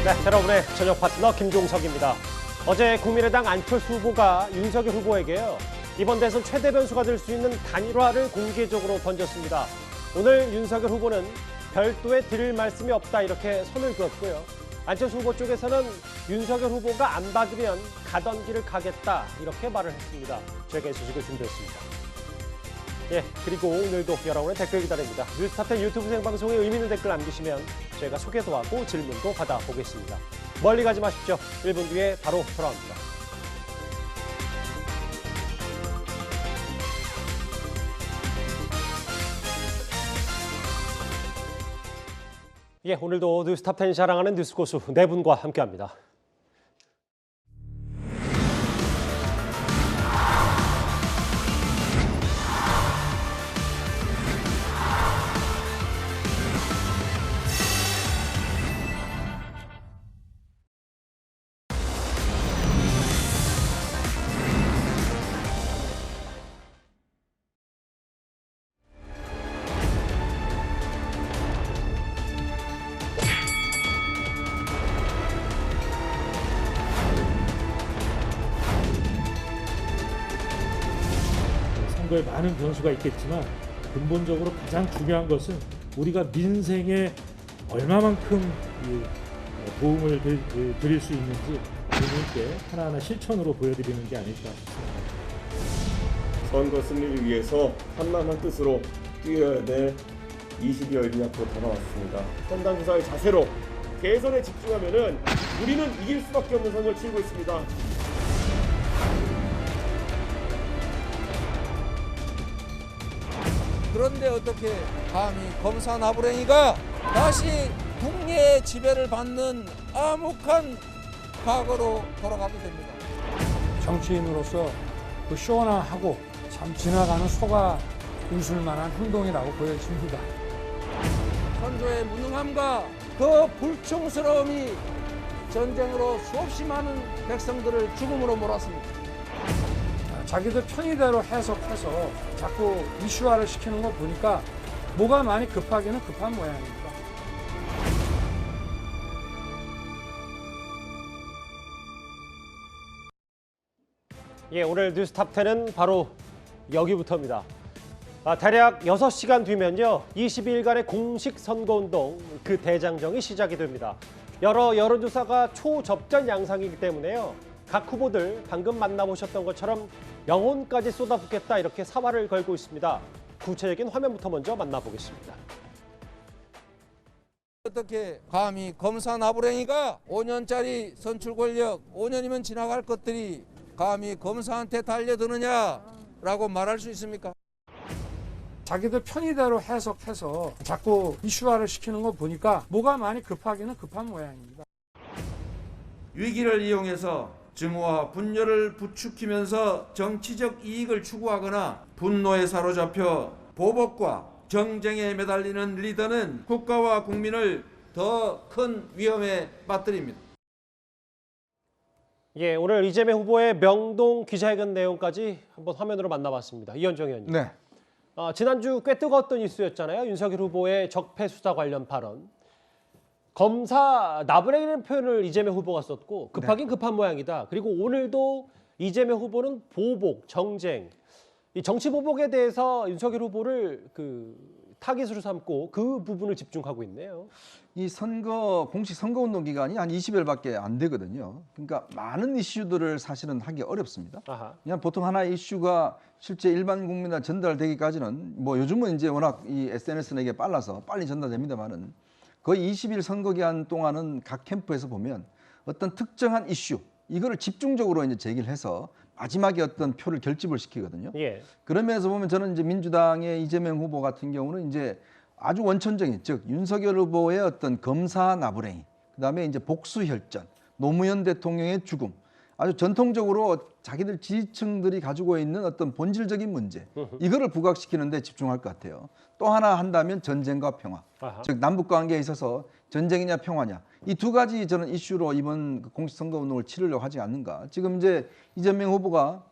네, 여러분의 저녁 파트너 김종석입니다. 어제 국민의당 안철수 후보가 윤석열 후보에게요, 이번 대선 최대 변수가 될 수 있는 단일화를 공개적으로 던졌습니다. 오늘 윤석열 후보는 별도의 드릴 말씀이 없다 이렇게 선을 그었고요. 안철수 후보 쪽에서는 윤석열 후보가 안 받으면 가던 길을 가겠다 이렇게 말을 했습니다. 저희가 이 소식을 준비했습니다. 예, 그리고 오늘도 여러분의 댓글 기다립니다. 뉴스타트 유튜브 생방송에 의미 있는 댓글 남기시면 저희가 소개도 하고 질문도 받아보겠습니다. 멀리 가지 마십시오. 1분 뒤에 바로 돌아옵니다. 예, 오늘도 뉴스탑10이 자랑하는 뉴스 고수 네 분과 함께합니다. 선거에 많은 변수가 있겠지만 근본적으로 가장 중요한 것은 우리가 민생에 얼마만큼 도움을 드릴 수 있는지 국민께 하나하나 실천으로 보여드리는 게 아닐까 싶습니다. 선거 승리를 위해서 한마음한 뜻으로 뛰어야 될 22일 앞으로 다가왔습니다. 선당주사의 자세로 대선에 집중하면은 우리는 이길 수밖에 없는 선거를 치르고 있습니다. 그런데 어떻게 감히 검사 나부랭이가 다시 국내의 지배를 받는 암흑한 과거로 돌아가게 됩니다. 정치인으로서 그 시원하고 참 지나가는 소가 웃을 만한 행동이라고 보여집니다. 선조의 무능함과 그 불충스러움이 전쟁으로 수없이 많은 백성들을 죽음으로 몰았습니다. 자기들 편의대로 해석해서 자꾸 이슈화를 시키는 거 보니까 뭐가 많이 급하기는 급한 모양입니다. 예, 오늘 뉴스탑10은 바로 여기부터입니다. 대략 6시간 뒤면요, 22일간의 공식 선거운동 그 대장정이 시작이 됩니다. 여러 여론조사가 초접전 양상이기 때문에요, 각 후보들 방금 만나보셨던 것처럼 영혼까지 쏟아붓겠다 이렇게 사활을 걸고 있습니다. 구체적인 화면부터 먼저 만나보겠습니다. 어떻게 감히 검사 나부랭이가 5년짜리 선출 권력 5년이면 지나갈 것들이 감히 검사한테 달려드느냐라고 말할 수 있습니까? 자기들 편의대로 해석해서 자꾸 이슈화를 시키는 거 보니까 뭐가 많이 급하기는 급한 모양입니다. 위기를 이용해서 증오와 분열을 부추기면서 정치적 이익을 추구하거나 분노에 사로잡혀 보복과 정쟁에 매달리는 리더는 국가와 국민을 더 큰 위험에 빠뜨립니다. 예, 오늘 이재명 후보의 명동 기자회견 내용까지 한번 화면으로 만나봤습니다. 이현정 의원님. 네. 지난주 꽤 뜨거웠던 이슈였잖아요. 윤석열 후보의 적폐 수사 관련 발언. 검사 나부랭이라는 표현을 이재명 후보가 썼고 급하긴 급한 모양이다. 그리고 오늘도 이재명 후보는 보복, 정쟁, 이 정치 보복에 대해서 윤석열 후보를 타깃으로 삼고 그 부분을 집중하고 있네요. 이 공식 선거운동 기간이 한 20일밖에 안 되거든요. 그러니까 많은 이슈들을 사실은 하기 어렵습니다. 아하. 그냥 보통 하나의 이슈가 실제 일반 국민에 전달되기까지는 뭐 요즘은 이제 워낙 이 SNS는 이게 빨라서 빨리 전달됩니다만은 거의 20일 선거 기간 동안은 각 캠프에서 보면 어떤 특정한 이슈 이거를 집중적으로 이제 제기를 해서 마지막에 어떤 표를 결집을 시키거든요. 예. 그런 면에서 보면 저는 이제 민주당의 이재명 후보 같은 경우는 이제 아주 원천적인, 즉 윤석열 후보의 어떤 검사 나부랭이, 그다음에 이제 복수 혈전, 노무현 대통령의 죽음, 아주 전통적으로 자기들 지지층들이 가지고 있는 어떤 본질적인 문제, 이거를 부각시키는 데 집중할 것 같아요. 또 하나 한다면 전쟁과 평화, 아하. 즉 남북 관계에 있어서 전쟁이냐 평화냐, 이 두 가지 저는 이슈로 이번 공식 선거 운동을 치르려고 하지 않는가. 지금 이제 이재명 후보가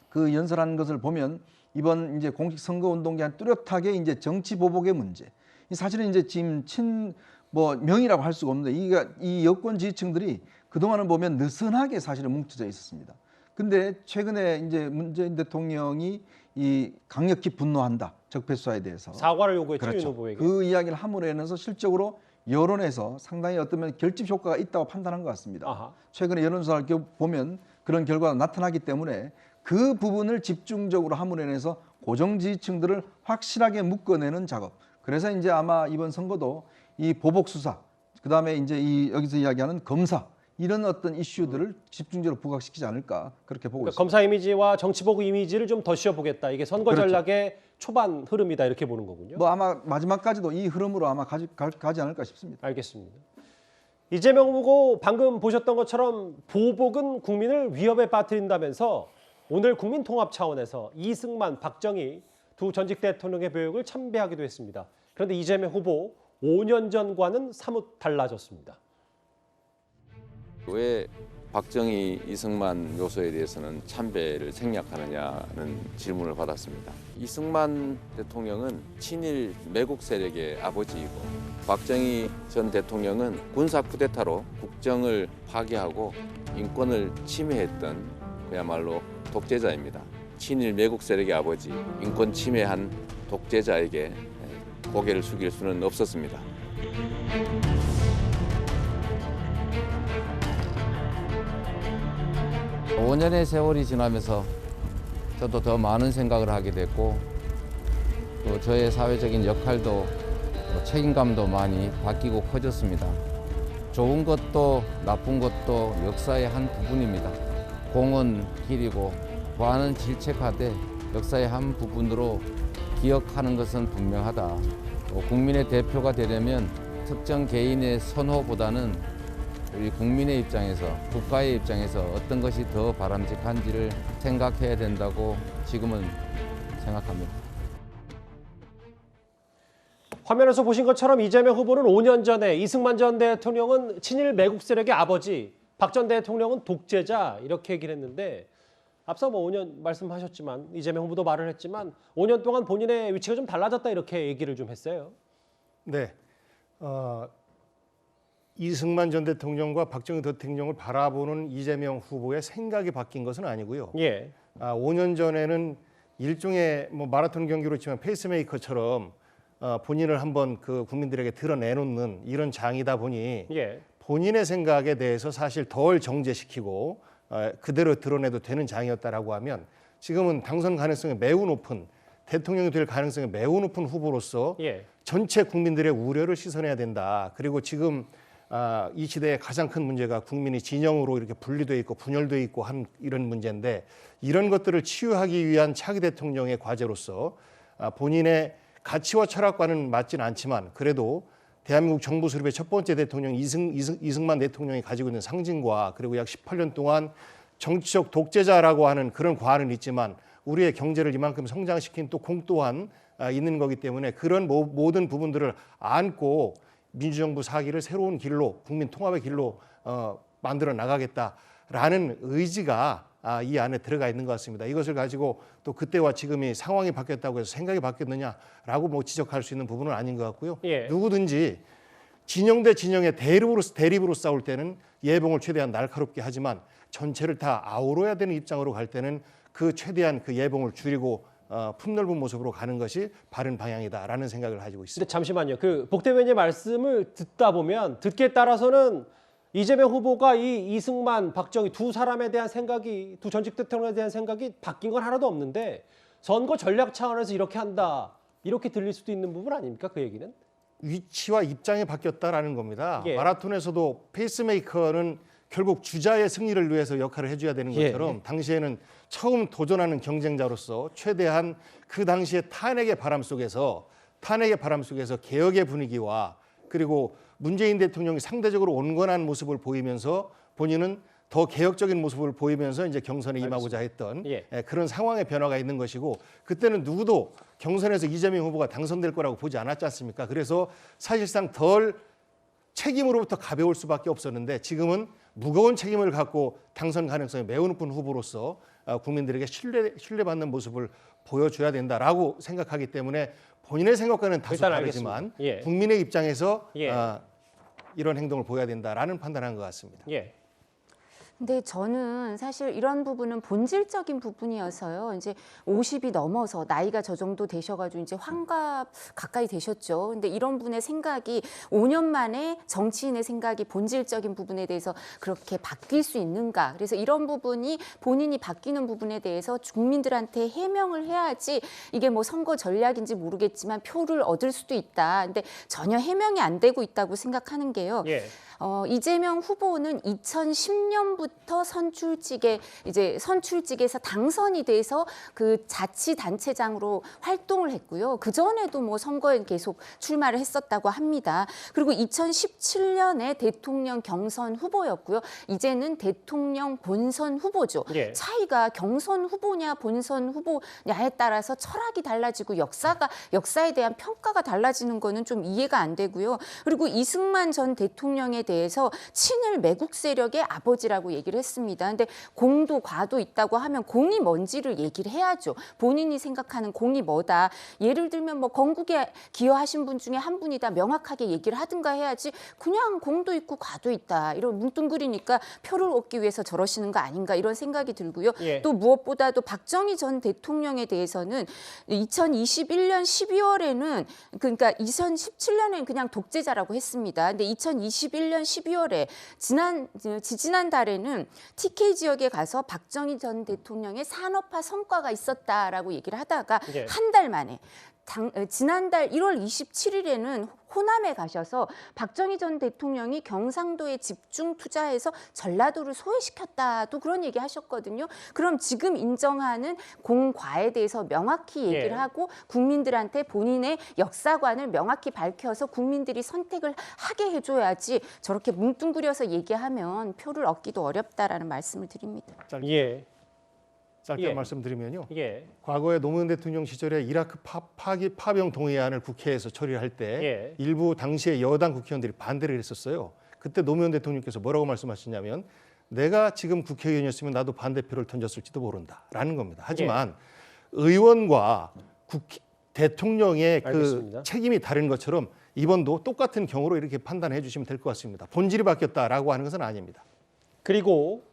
그 연설한 것을 보면 이번 이제 공식 선거 운동 기간 뚜렷하게 이제 정치 보복의 문제, 사실은 이제 지금 뭐 명의라고 할 수가 없는데 이 여권 지지층들이 그동안은 보면 느슨하게 사실은 뭉쳐져 있었습니다. 근데 최근에 이제 문재인 대통령이 이 강력히 분노한다. 적폐 수사에 대해서. 사과를 요구했죠, 윤 그렇죠. 후보에게. 그 이야기를 함으로 인해서 실적으로 여론에서 상당히 어떤 면 결집 효과가 있다고 판단한 것 같습니다. 아하. 최근에 여론조사를 보면 그런 결과가 나타나기 때문에 그 부분을 집중적으로 함으로 인해서 고정 지지층들을 확실하게 묶어내는 작업. 그래서 이제 아마 이번 선거도 이 보복 수사, 그다음에 이제 여기서 이야기하는 검사 이런 어떤 이슈들을 집중적으로 부각시키지 않을까 그렇게 보고 그러니까 있습니다. 검사 이미지와 정치보복 이미지를 좀 더 씌워보겠다. 이게 선거 그렇죠. 전략의 초반 흐름이다 이렇게 보는 거군요. 뭐 아마 마지막까지도 이 흐름으로 아마 가지 않을까 싶습니다. 알겠습니다. 이재명 후보 방금 보셨던 것처럼 보복은 국민을 위협에 빠뜨린다면서 오늘 국민통합 차원에서 이승만, 박정희 두 전직 대통령의 묘역을 참배하기도 했습니다. 그런데 이재명 후보 5년 전과는 사뭇 달라졌습니다. 왜 박정희, 이승만 묘소에 대해서는 참배를 생략하느냐는 질문을 받았습니다. 이승만 대통령은 친일 매국 세력의 아버지이고 박정희 전 대통령은 군사 쿠데타로 국정을 파괴하고 인권을 침해했던 그야말로 독재자입니다. 친일 매국 세력의 아버지, 인권 침해한 독재자에게 고개를 숙일 수는 없었습니다. 5년의 세월이 지나면서 저도 더 많은 생각을 하게 됐고 또 저의 사회적인 역할도 책임감도 많이 바뀌고 커졌습니다. 좋은 것도 나쁜 것도 역사의 한 부분입니다. 공은 길이고 과는 질책하되 역사의 한 부분으로 기억하는 것은 분명하다. 또 국민의 대표가 되려면 특정 개인의 선호보다는 우리 국민의 입장에서, 국가의 입장에서 어떤 것이 더 바람직한지를 생각해야 된다고 지금은 생각합니다. 화면에서 보신 것처럼 이재명 후보는 5년 전에 이승만 전 대통령은 친일 매국 세력의 아버지, 박 전 대통령은 독재자 이렇게 얘기를 했는데 앞서 뭐 5년 말씀하셨지만 이재명 후보도 말을 했지만 5년 동안 본인의 위치가 좀 달라졌다 이렇게 얘기를 좀 했어요. 네. 이승만 전 대통령과 박정희 대통령을 바라보는 이재명 후보의 생각이 바뀐 것은 아니고요. 예. 5년 전에는 일종의 뭐 마라톤 경기로 치면 페이스메이커처럼 본인을 한번 그 국민들에게 드러내놓는 이런 장이다 보니 예. 본인의 생각에 대해서 사실 덜 정제시키고 그대로 드러내도 되는 장이었다라고 하면 지금은 당선 가능성이 매우 높은 대통령이 될 가능성이 매우 높은 후보로서 예. 전체 국민들의 우려를 씻어내야 된다. 그리고 지금 이 시대의 가장 큰 문제가 국민이 진영으로 이렇게 분리돼 있고 분열돼 있고 한 이런 문제인데 이런 것들을 치유하기 위한 차기 대통령의 과제로서 본인의 가치와 철학과는 맞지는 않지만 그래도 대한민국 정부 수립의 첫 번째 대통령 이승만 대통령이 가지고 있는 상징과 그리고 약 18년 동안 정치적 독재자라고 하는 그런 과는 있지만 우리의 경제를 이만큼 성장시킨 또 공 또한 있는 거기 때문에 그런 모든 부분들을 안고 민주정부 사기를 새로운 길로 국민 통합의 길로 만들어 나가겠다라는 의지가 이 안에 들어가 있는 것 같습니다. 이것을 가지고 또 그때와 지금이 상황이 바뀌었다고 해서 생각이 바뀌었느냐라고 뭐 지적할 수 있는 부분은 아닌 것 같고요. 예. 누구든지 진영 대 진영의 대립으로 싸울 때는 예봉을 최대한 날카롭게 하지만 전체를 다 아우러야 되는 입장으로 갈 때는 그 최대한 그 예봉을 줄이고 품넓은 모습으로 가는 것이 바른 방향이다라는 생각을 가지고 있습니다. 근데 잠시만요. 그 복대변의 말씀을 듣다 보면 듣기에 따라서는 이재명 후보가 이 이승만, 박정희 두 사람에 대한 생각이 두 전직 대통령에 대한 생각이 바뀐 건 하나도 없는데 선거 전략 차원에서 이렇게 한다. 이렇게 들릴 수도 있는 부분 아닙니까? 그 얘기는? 위치와 입장이 바뀌었다라는 겁니다. 예. 마라톤에서도 페이스메이커는 결국 주자의 승리를 위해서 역할을 해줘야 되는 것처럼 당시에는 처음 도전하는 경쟁자로서 최대한 그 당시의 탄핵의 바람 속에서 개혁의 분위기와 그리고 문재인 대통령이 상대적으로 온건한 모습을 보이면서 본인은 더 개혁적인 모습을 보이면서 이제 경선에 임하고자 했던 그런 상황의 변화가 있는 것이고 그때는 누구도 경선에서 이재명 후보가 당선될 거라고 보지 않았지 않습니까? 그래서 사실상 덜 책임으로부터 가벼울 수밖에 없었는데 지금은 무거운 책임을 갖고 당선 가능성이 매우 높은 후보로서 국민들에게 신뢰받는 모습을 보여줘야 된다라고 생각하기 때문에 본인의 생각과는 다소 다르지만 국민의 입장에서 이런 행동을 보여야 된다라는 판단한 것 같습니다. 예. 근데 저는 사실 이런 부분은 본질적인 부분이어서요. 이제 50이 넘어서 나이가 저 정도 되셔가지고 이제 환갑 가까이 되셨죠. 근데 이런 분의 생각이 5년 만에 정치인의 생각이 본질적인 부분에 대해서 그렇게 바뀔 수 있는가. 그래서 이런 부분이 본인이 바뀌는 부분에 대해서 국민들한테 해명을 해야지 이게 뭐 선거 전략인지 모르겠지만 표를 얻을 수도 있다. 근데 전혀 해명이 안 되고 있다고 생각하는 게요. 예. 이재명 후보는 2010년부터 선출직에서 당선이 돼서 그 자치단체장으로 활동을 했고요. 그 전에도 뭐 선거에 계속 출마를 했었다고 합니다. 그리고 2017년에 대통령 경선 후보였고요. 이제는 대통령 본선 후보죠. 예. 차이가 경선 후보냐 본선 후보냐에 따라서 철학이 달라지고 역사에 대한 평가가 달라지는 거는 좀 이해가 안 되고요. 그리고 이승만 전 대통령에 대해서 친일 매국 세력의 아버지라고 얘기를 했습니다. 근데 공도 과도 있다고 하면 공이 뭔지를 얘기를 해야죠. 본인이 생각하는 공이 뭐다. 예를 들면 뭐 건국에 기여하신 분 중에 한 분이다. 명확하게 얘기를 하든가 해야지 그냥 공도 있고 과도 있다. 이런 뭉뚱그리니까 표를 얻기 위해서 저러시는 거 아닌가 이런 생각이 들고요. 예. 또 무엇보다도 박정희 전 대통령에 대해서는 2021년 12월에는 그러니까 2017년에는 그냥 독재자라고 했습니다. 근데 2021년 12월에 지난달에는 TK 지역에 가서 박정희 전 대통령의 산업화 성과가 있었다라고 얘기를 하다가 예. 한 달 만에 지난달 1월 27일에는 호남에 가셔서 박정희 전 대통령이 경상도에 집중 투자해서 전라도를 소외시켰다도 그런 얘기 하셨거든요. 그럼 지금 인정하는 공과에 대해서 명확히 얘기를 예. 하고 국민들한테 본인의 역사관을 명확히 밝혀서 국민들이 선택을 하게 해줘야지 저렇게 뭉뚱그려서 얘기하면 표를 얻기도 어렵다라는 말씀을 드립니다. 예. 짧게 예. 말씀드리면요. 예. 과거에 노무현 대통령 시절에 이라크 파병 동의안을 국회에서 처리할 때 예. 일부 당시의 여당 국회의원들이 반대를 했었어요. 그때 노무현 대통령께서 뭐라고 말씀하시냐면 내가 지금 국회의원이었으면 나도 반대표를 던졌을지도 모른다라는 겁니다. 하지만 의원과 대통령의 알겠습니다. 그 책임이 다른 것처럼 이번도 똑같은 경우로 이렇게 판단해 주시면 될 것 같습니다. 본질이 바뀌었다라고 하는 것은 아닙니다. 그리고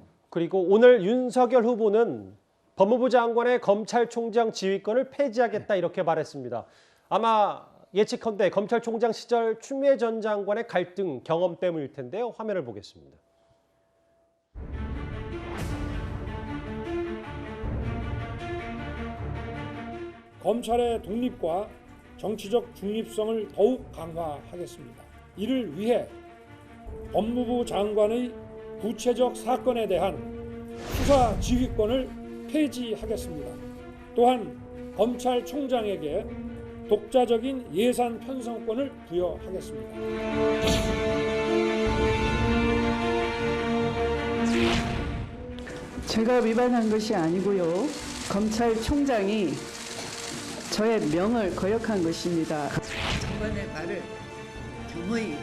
오늘 윤석열 후보는 법무부 장관의 검찰총장 지휘권을 폐지하겠다 이렇게 말했습니다. 아마 예측컨대 검찰총장 시절 추미애 전 장관의 갈등 경험 때문일 텐데요. 화면을 보겠습니다. 검찰의 독립과 정치적 중립성을 더욱 강화하겠습니다. 이를 위해 법무부 장관의 구체적 사건에 대한 수사 지휘권을 폐지하겠습니다. 또한 검찰총장에게 독자적인 예산 편성권을 부여하겠습니다. 제가 위반한 것이 아니고요. 검찰총장이 저의 명을 거역한 것입니다. 장관의 말을 경허히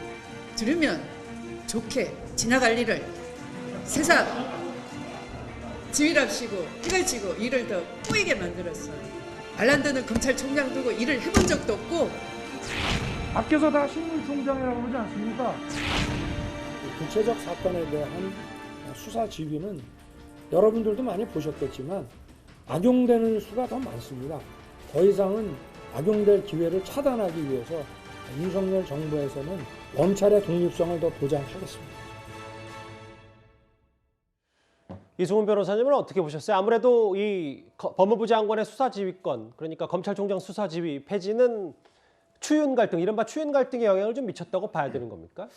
들으면 좋게 지나갈 일을 세상 지휘랍시고 해가 지고 일을 더 꼬이게 만들었어요. 알란드는 검찰총장 두고 일을 해본 적도 없고 밖에서 다 신문총장이라고 그러지 않습니까? 구체적 사건에 대한 수사 지휘는 여러분들도 많이 보셨겠지만 악용되는 수가 더 많습니다. 더 이상은 악용될 기회를 차단하기 위해서 윤석열 정부에서는 검찰의 독립성을 더 보장하겠습니다. 이승훈 변호사님은 어떻게 보셨어요? 아무래도 이 법무부 장관의 수사지휘권, 그러니까 검찰총장 수사지휘 폐지는 추윤 갈등, 이른바 추윤 갈등에 영향을 좀 미쳤다고 봐야 되는 겁니까?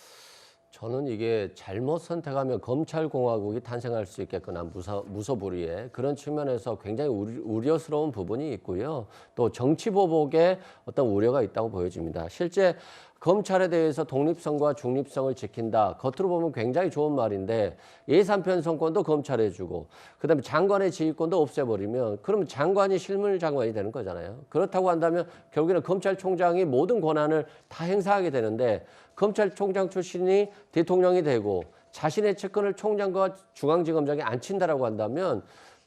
저는 이게 잘못 선택하면 검찰공화국이 탄생할 수 있겠거나 무소불위의 그런 측면에서 굉장히 우려스러운 부분이 있고요. 또 정치보복에 어떤 우려가 있다고 보여집니다. 실제 검찰에 대해서 독립성과 중립성을 지킨다. 겉으로 보면 굉장히 좋은 말인데 예산 편성권도 검찰에 주고 그다음에 장관의 지휘권도 없애버리면 그러면 장관이 실물 장관이 되는 거잖아요. 그렇다고 한다면 결국에는 검찰총장이 모든 권한을 다 행사하게 되는데 검찰총장 출신이 대통령이 되고 자신의 측근을 총장과 중앙지검장에 앉힌다라고 한다면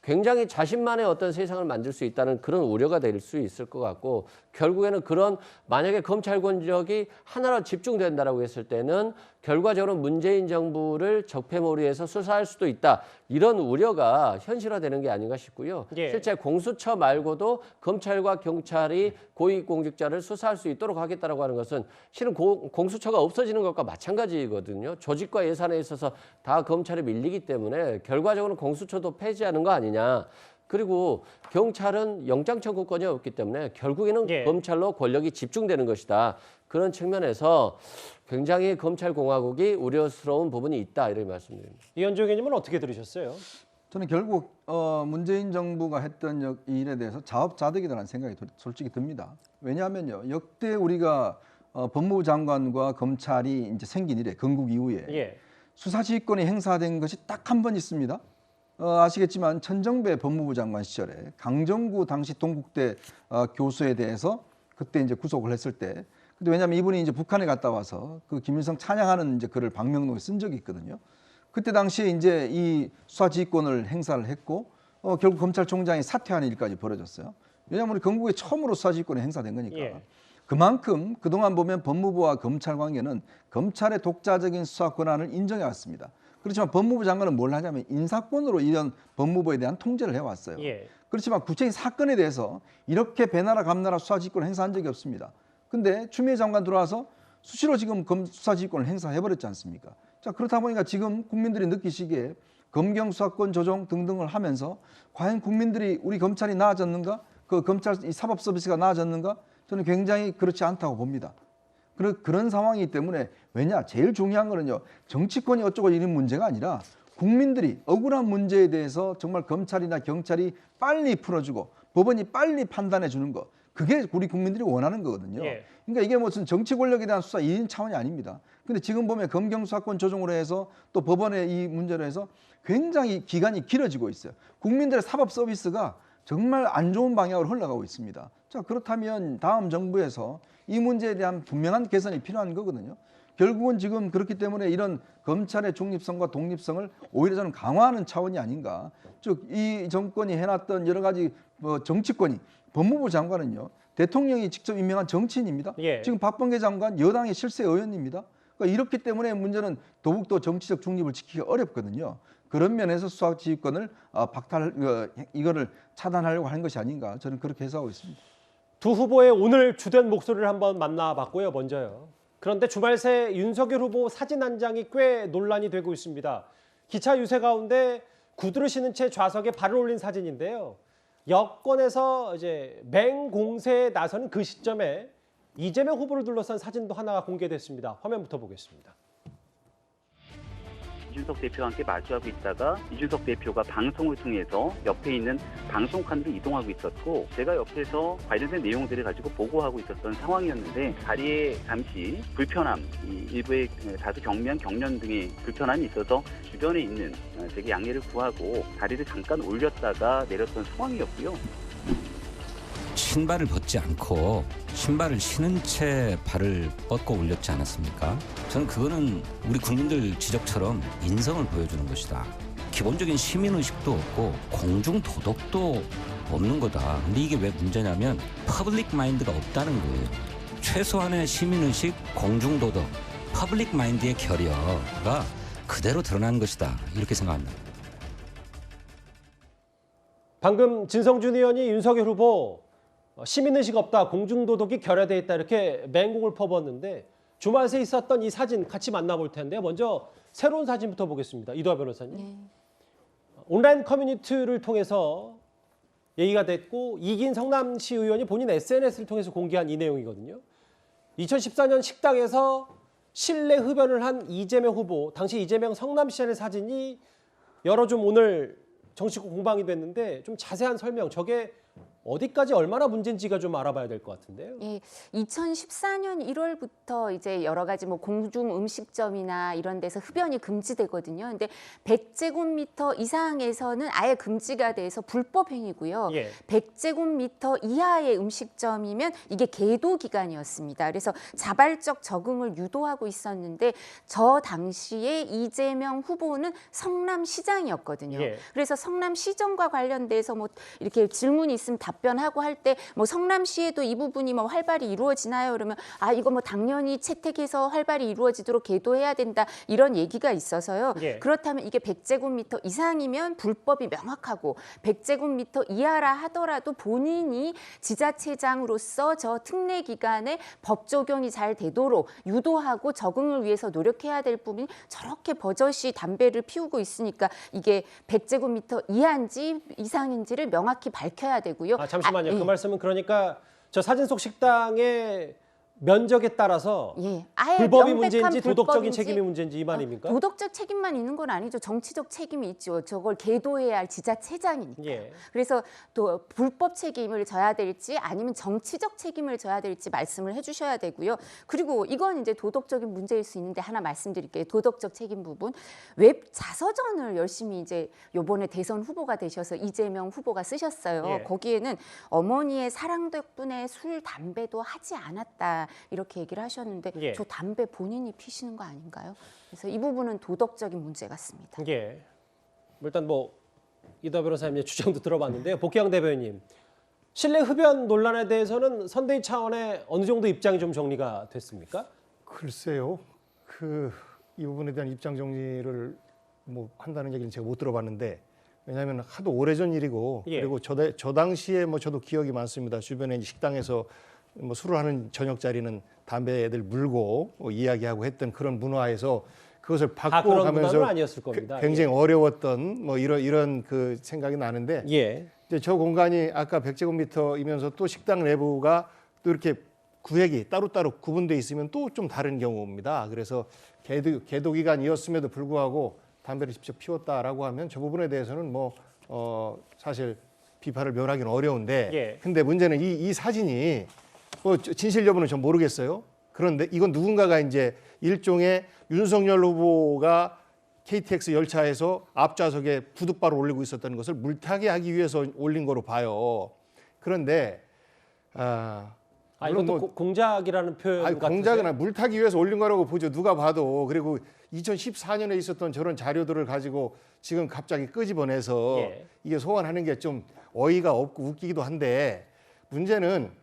굉장히 자신만의 어떤 세상을 만들 수 있다는 그런 우려가 될 수 있을 것 같고, 결국에는 그런 만약에 검찰 권력이 하나로 집중된다라고 했을 때는 결과적으로 문재인 정부를 적폐몰이해서 수사할 수도 있다, 이런 우려가 현실화되는 게 아닌가 싶고요. 예. 실제 공수처 말고도 검찰과 경찰이 고위공직자를 수사할 수 있도록 하겠다라고 하는 것은 실은 공수처가 없어지는 것과 마찬가지거든요. 조직과 예산에 있어서 다 검찰에 밀리기 때문에 결과적으로 공수처도 폐지하는 거 아니냐. 그리고 경찰은 영장 청구권이 없기 때문에 결국에는 예. 검찰로 권력이 집중되는 것이다. 그런 측면에서 굉장히 검찰공화국이 우려스러운 부분이 있다, 이렇게 말씀드립니다. 이현주 의원님은 어떻게 들으셨어요? 저는 결국 문재인 정부가 했던 이 일에 대해서 자업자득이라는 생각이 솔직히 듭니다. 왜냐하면요, 역대 우리가 법무부 장관과 검찰이 이제 생긴 이래, 건국 이후에 예. 수사지휘권이 행사된 것이 딱 한 번 있습니다. 아시겠지만 천정배 법무부 장관 시절에 강정구 당시 동국대 교수에 대해서 그때 이제 구속을 했을 때, 근데 왜냐하면 이분이 이제 북한에 갔다 와서 그 김일성 찬양하는 이제 글을 방명록에 쓴 적이 있거든요. 그때 당시에 이제 이 수사지휘권을 행사를 했고 결국 검찰총장이 사퇴하는 일까지 벌어졌어요. 왜냐하면 우리 건국에 처음으로 수사지휘권이 행사된 거니까. 예. 그만큼 그동안 보면 법무부와 검찰 관계는 검찰의 독자적인 수사 권한을 인정해 왔습니다. 그렇지만 법무부 장관은 뭘 하냐면 인사권으로 이런 법무부에 대한 통제를 해왔어요. 예. 그렇지만 구체적인 사건에 대해서 이렇게 배나라 감나라 수사지휘권을 행사한 적이 없습니다. 근데 추미애 장관 들어와서 수시로 지금 수사지휘권을 행사해버렸지 않습니까? 자, 그렇다 보니까 지금 국민들이 느끼시기에 검경 수사권 조정 등등을 하면서 과연 국민들이 우리 검찰이 나아졌는가? 그 검찰 이 사법 서비스가 나아졌는가? 저는 굉장히 그렇지 않다고 봅니다. 그런 상황이기 때문에, 왜냐? 제일 중요한 거는요, 정치권이 어쩌고 이런 문제가 아니라 국민들이 억울한 문제에 대해서 정말 검찰이나 경찰이 빨리 풀어주고 법원이 빨리 판단해 주는 거, 그게 우리 국민들이 원하는 거거든요. 예. 그러니까 이게 무슨 정치 권력에 대한 수사 2인 차원이 아닙니다. 근데 지금 보면 검경 수사권 조정으로 해서 또 법원의 이 문제로 해서 굉장히 기간이 길어지고 있어요. 국민들의 사법 서비스가 정말 안 좋은 방향으로 흘러가고 있습니다. 자, 그렇다면 다음 정부에서 이 문제에 대한 분명한 개선이 필요한 거거든요. 결국은 지금 그렇기 때문에 이런 검찰의 중립성과 독립성을 오히려 저는 강화하는 차원이 아닌가. 즉, 이 정권이 해놨던 여러 가지 정치권이, 법무부 장관은요, 대통령이 직접 임명한 정치인입니다. 예. 지금 박범계 장관 여당의 실세 의원입니다. 그러니까 이렇기 때문에 문제는 더욱더 정치적 중립을 지키기 어렵거든요. 그런 면에서 수사지휘권을 이거를 차단하려고 하는 것이 아닌가, 저는 그렇게 해석하고 있습니다. 두 후보의 오늘 주된 목소리를 한번 만나봤고요. 먼저요. 그런데 주말 새 윤석열 후보 사진 한 장이 꽤 논란이 되고 있습니다. 기차 유세 가운데 구두를 신은 채 좌석에 발을 올린 사진인데요. 여권에서 이제 맹공세에 나서는 그 시점에 이재명 후보를 둘러싼 사진도 하나가 공개됐습니다. 화면부터 보겠습니다. 이준석 대표와 함께 마주하고 있다가 이준석 대표가 방송을 통해서 옆에 있는 방송칸으로 이동하고 있었고, 제가 옆에서 관련된 내용들을 가지고 보고하고 있었던 상황이었는데, 다리에 잠시 불편함, 일부의 다소 경련 등의 불편함이 있어서 주변에 있는 제게 양해를 구하고 다리를 잠깐 올렸다가 내렸던 상황이었고요. 신발을 벗지 않고 신발을 신은 채 발을 뻗고 올렸지 않았습니까? 저는 그거는 우리 국민들 지적처럼 인성을 보여주는 것이다. 기본적인 시민의식도 없고 공중도덕도 없는 거다. 근데 이게 왜 문제냐면 퍼블릭 마인드가 없다는 거예요. 최소한의 시민의식, 공중도덕, 퍼블릭 마인드의 결여가 그대로 드러난 것이다. 이렇게 생각합니다. 방금 진성준 의원이 윤석열 후보 시민의식 없다, 공중도덕이 결여돼 있다, 이렇게 맹공을 퍼붓는데, 주말 새 있었던 이 사진 같이 만나볼 텐데요. 먼저 새로운 사진부터 보겠습니다. 이도하 변호사님. 네. 온라인 커뮤니티를 통해서 얘기가 됐고, 이긴 성남시 의원이 본인 SNS를 통해서 공개한 이 내용이거든요. 2014년 식당에서 실내 흡연을 한 이재명 후보, 당시 이재명 성남시장의 사진이 여러 좀 오늘 정치권 공방이 됐는데, 좀 자세한 설명, 저게 어디까지 얼마나 문제인지가 좀 알아봐야 될 것 같은데요. 예, 2014년 1월부터 이제 여러 가지 뭐 공중 음식점이나 이런 데서 흡연이 금지되거든요. 근데 100제곱미터 이상에서는 아예 금지가 돼서 불법 행위고요. 예. 100제곱미터 이하의 음식점이면 이게 계도 기간이었습니다. 그래서 자발적 적응을 유도하고 있었는데 저 당시에 이재명 후보는 성남시장이었거든요. 예. 그래서 성남시정과 관련돼서 뭐 이렇게 질문이 있으면 답변하고 할 때 뭐 성남시에도 이 부분이 뭐 활발히 이루어지나요? 그러면 아 이거 뭐 당연히 채택해서 활발히 이루어지도록 계도해야 된다 이런 얘기가 있어서요. 예. 그렇다면 이게 100제곱미터 이상이면 불법이 명확하고 100제곱미터 이하라 하더라도 본인이 지자체장으로서 저 특례 기간에 법 적용이 잘 되도록 유도하고 적응을 위해서 노력해야 될 부분이 저렇게 버젓이 담배를 피우고 있으니까 이게 100제곱미터 이하인지 이상인지를 명확히 밝혀야 되고요. 아, 잠시만요. 그 예. 말씀은 그러니까 저 사진 속 식당의 면적에 따라서 예, 아예 불법이 명백한 문제인지 도덕적인 불법인지 책임이 문제인지 이 말입니까? 도덕적 책임만 있는 건 아니죠. 정치적 책임이 있죠. 저걸 계도해야 할 지자체장이니까. 예. 그래서 또 불법 책임을 져야 될지 아니면 정치적 책임을 져야 될지 말씀을 해주셔야 되고요. 그리고 이건 이제 도덕적인 문제일 수 있는데 하나 말씀드릴게요. 도덕적 책임 부분. 웹 자서전을 열심히 이제 요번에 대선 후보가 되셔서 이재명 후보가 쓰셨어요. 예. 거기에는 어머니의 사랑 덕분에 술, 담배도 하지 않았다. 이렇게 얘기를 하셨는데 예. 저 담배 본인이 피시는 거 아닌가요? 그래서 이 부분은 도덕적인 문제 같습니다. 예. 일단 뭐 이더 변호사님의 주장도 들어봤는데요. 복희영 대변인, 실내 흡연 논란에 대해서는 선대위 차원의 어느 정도 입장이 좀 정리가 됐습니까? 글쎄요. 이 부분에 대한 입장 정리를 뭐 한다는 얘기는 제가 못 들어봤는데, 왜냐하면 하도 오래전 일이고 예. 그리고 저 당시에 뭐 저도 기억이 많습니다. 주변에 식당에서 뭐 술을 하는 저녁 자리는 담배 애들 물고 이야기하고 했던 그런 문화에서 그것을 바꾸어 그런 가면서 문화는 아니었을 겁니다. 굉장히 어려웠던 뭐 이런 그 생각이 나는데, 예. 이제 저 공간이 아까 100제곱미터이면서 또 식당 내부가 또 이렇게 구획이 따로따로 구분돼 있으면 또 좀 다른 경우입니다. 그래서 계도 기간이었음에도 불구하고 담배를 직접 피웠다라고 하면 저 부분에 대해서는 뭐 사실 비판을 면하기는 어려운데, 예. 근데 문제는 이 사진이 뭐 진실 여부는 전 모르겠어요. 그런데 이건 누군가가 이제 일종의 윤석열 후보가 KTX 열차에서 앞좌석에 구둣바를 올리고 있었다는 것을 물타기 하기 위해서 올린 거로 봐요. 그런데 이것도 뭐 공작이라는 표현 같은데. 공작은 물타기 위해서 올린 거라고 보죠. 누가 봐도. 그리고 2014년에 있었던 저런 자료들을 가지고 지금 갑자기 끄집어내서 예. 이게 소환하는 게 좀 어이가 없고 웃기기도 한데, 문제는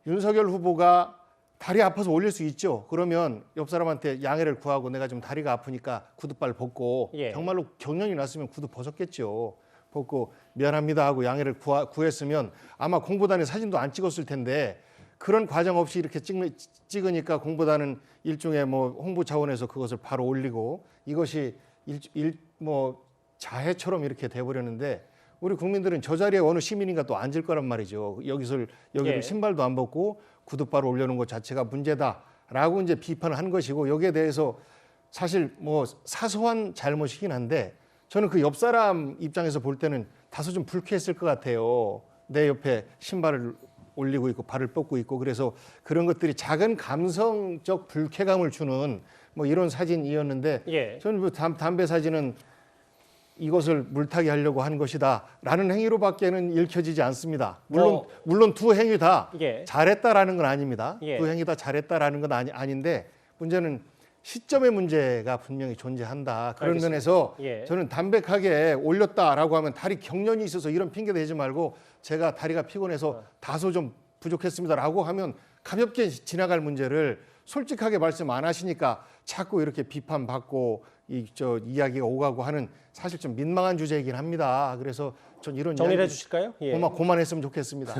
윤석열 후보가 다리 아파서 올릴 수 있죠. 그러면 옆 사람한테 양해를 구하고 내가 좀 다리가 아프니까 구둣바를 벗고, 예. 정말로 경련이 났으면 구두 벗었겠죠. 벗고 미안합니다 하고 양해를 구했으면 아마 공보단에 사진도 안 찍었을 텐데, 그런 과정 없이 이렇게 찍으니까 공보단은 일종의 뭐 홍보 차원에서 그것을 바로 올리고, 이것이 뭐 자해처럼 이렇게 돼버렸는데, 우리 국민들은 저 자리에 어느 시민인가 또 앉을 거란 말이죠. 여기를 예. 신발도 안 벗고 구둣바를 올려놓은 것 자체가 문제다라고 이제 비판을 한 것이고, 여기에 대해서 사실 뭐 사소한 잘못이긴 한데, 저는 그 옆 사람 입장에서 볼 때는 다소 좀 불쾌했을 것 같아요. 내 옆에 신발을 올리고 있고 발을 뻗고 있고, 그래서 그런 것들이 작은 감성적 불쾌감을 주는 뭐 이런 사진이었는데, 예. 저는 뭐 담배 사진은 이것을 물타기 하려고 한 것이다라는 행위로밖에는 읽혀지지 않습니다. 물론 두 행위 다 예. 잘했다라는 건 아닙니다. 예. 두 행위 다 잘했다라는 건 아닌데, 문제는 시점의 문제가 분명히 존재한다. 그런 알겠습니다. 면에서 예. 저는 담백하게 올렸다라고 하면 다리 경련이 있어서 이런 핑계 대지 말고, 제가 다리가 피곤해서 다소 좀 부족했습니다라고 하면 가볍게 지나갈 문제를 솔직하게 말씀 안 하시니까 자꾸 이렇게 비판받고 이야기가 오가고 하는, 사실 좀 민망한 주제이긴 합니다. 그래서 전 이런 정리를 해주실까요? 예. 고만했으면 좋겠습니다.